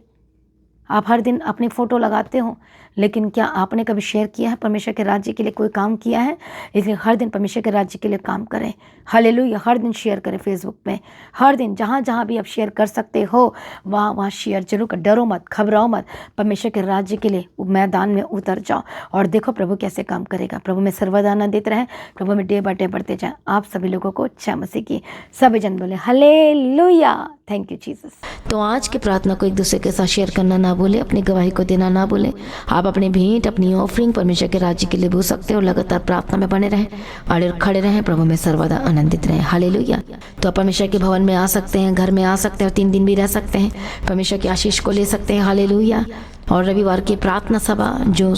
आप हर दिन अपनी फ़ोटो लगाते हो, लेकिन क्या आपने कभी शेयर किया है? परमेश्वर के राज्य के लिए कोई काम किया है? इसलिए हर दिन परमेश्वर के राज्य के लिए काम करें। हालेलुया। हर दिन शेयर करें फेसबुक पे, हर दिन जहाँ जहाँ भी आप शेयर कर सकते हो वहाँ शेयर जरूर कर। डरो मत, घबराओ मत, परमेश्वर के राज्य के लिए मैदान में उतर जाओ और देखो प्रभु कैसे काम करेगा। प्रभु में सर्वदा आनंदित रहें, प्रभु में डे बाय डे बढ़ते जाएं। आप सभी लोगों को जय मसीह की। सभी जन बोले हालेलुया। Thank you Jesus. तो आज की प्रार्थना को एक दूसरे के साथ शेयर करना ना भूलें, अपनी गवाही को देना ना भूलें। आप अपनी भेंट, अपनी ऑफरिंग परमेश्वर के राज्य के लिए भूल सकते हो। लगातार प्रार्थना में बने रहें, अड़े और खड़े रहें, प्रभु में सर्वदा आनंदित रहें। हालेलुया। तो आप परमेश्वर के भवन में आ सकते हैं, घर में आ सकते हैं, 3 दिन भी रह सकते हैं, परमेश्वर की आशीष को ले सकते हैं। हालेलुया। और रविवार की प्रार्थना सभा जो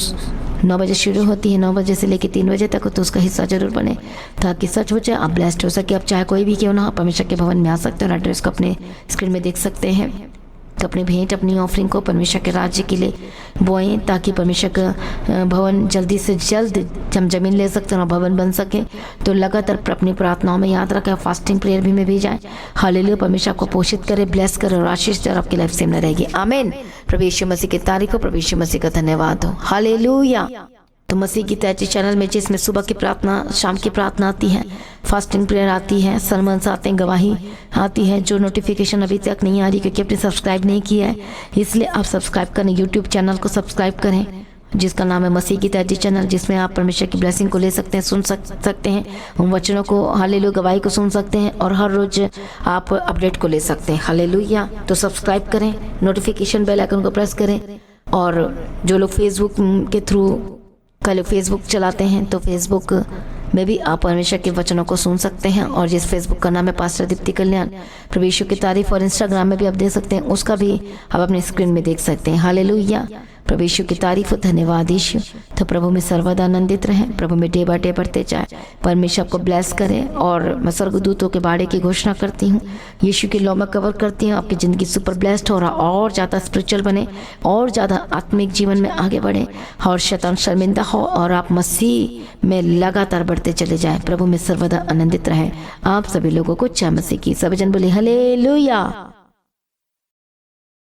9 बजे शुरू होती है, 9 बजे से लेकर 3 बजे तक, तो उसका हिस्सा जरूर बने, ताकि सच हो जाए, आप ब्लेस्ड हो सके। आप चाहे कोई भी क्यों ना हो, परमेश्वर के भवन में आ सकते हो। एड्रेस को अपने स्क्रीन में देख सकते हैं। तो अपनी भेंट, अपनी ऑफरिंग को परमेश्वर के राज्य के लिए बोएं, ताकि परमेश्वर का भवन जल्दी से जल्द हम जमीन ले सकते हैं और भवन बन सके। तो लगातार अपनी प्रार्थनाओं में याद रखें, फास्टिंग प्रेयर भी में भी जाएं। हालेलुया। परमेश्वर आपको पोषित करे, ब्लेस करे और आशीष दे और आपकी लाइफ सेम न रहेगी। आमीन। प्रभु यीशु मसीह की तारीफ हो, प्रभु यीशु मसीह का धन्यवाद हो। हालेलुया। तो मसीह की तैयारी चैनल में जिसमें सुबह की प्रार्थना, शाम की प्रार्थना आती है, फास्टिंग प्रेयर आती है, सरमन्स आते हैं, गवाही आती है। जो नोटिफिकेशन अभी तक नहीं आ रही क्योंकि आपने सब्सक्राइब नहीं किया है, इसलिए आप सब्सक्राइब करें, यूट्यूब चैनल को सब्सक्राइब करें जिसका नाम है मसीह की तैयारी चैनल, जिसमें आप परमेश्वर की ब्लेसिंग को ले सकते हैं, सुन सकते हैं, उन वचनों को, हालेलुया, गवाही को सुन सकते हैं और हर रोज आप अपडेट को ले सकते हैं। हालेलुया। तो सब्सक्राइब करें, नोटिफिकेशन बेल आइकन को प्रेस करें। और जो लोग फेसबुक के थ्रू कल फेसबुक चलाते हैं, तो फेसबुक में भी आप परमेश्वर के वचनों को सुन सकते हैं। और जिस फेसबुक का नाम है पास्टर दीप्ति कल्याण, प्रभु यीशु की तारीफ, और इंस्टाग्राम में भी आप देख सकते हैं, उसका भी आप अपनी स्क्रीन में देख सकते हैं। हालेलुया। प्रभु यीशु की तारीफ, धन्यवाद यीशु। तो प्रभु में सर्वदा आनंदित रहें, प्रभु में डे बाय डे बढ़ते जाए, परमेश्वर को ब्लेस करें। और मैं स्वर्गदूतों के बाड़े की घोषणा करती हूँ, यीशु की लौ में कवर करती हूँ, आपकी ज़िंदगी सुपर ब्लेस्ड हो रहा, और ज़्यादा स्पिरिचुअल बने, और ज़्यादा आत्मिक जीवन में आगे बढ़े, और शैतान शर्मिंदा हो और आप मसीह में लगातार बढ़ते बढ़ते चले जाएं। प्रभु में सर्वदा आनंदित रहें। आप सभी लोगों को जय मसीह की। सभी जन बोले हालेलुया।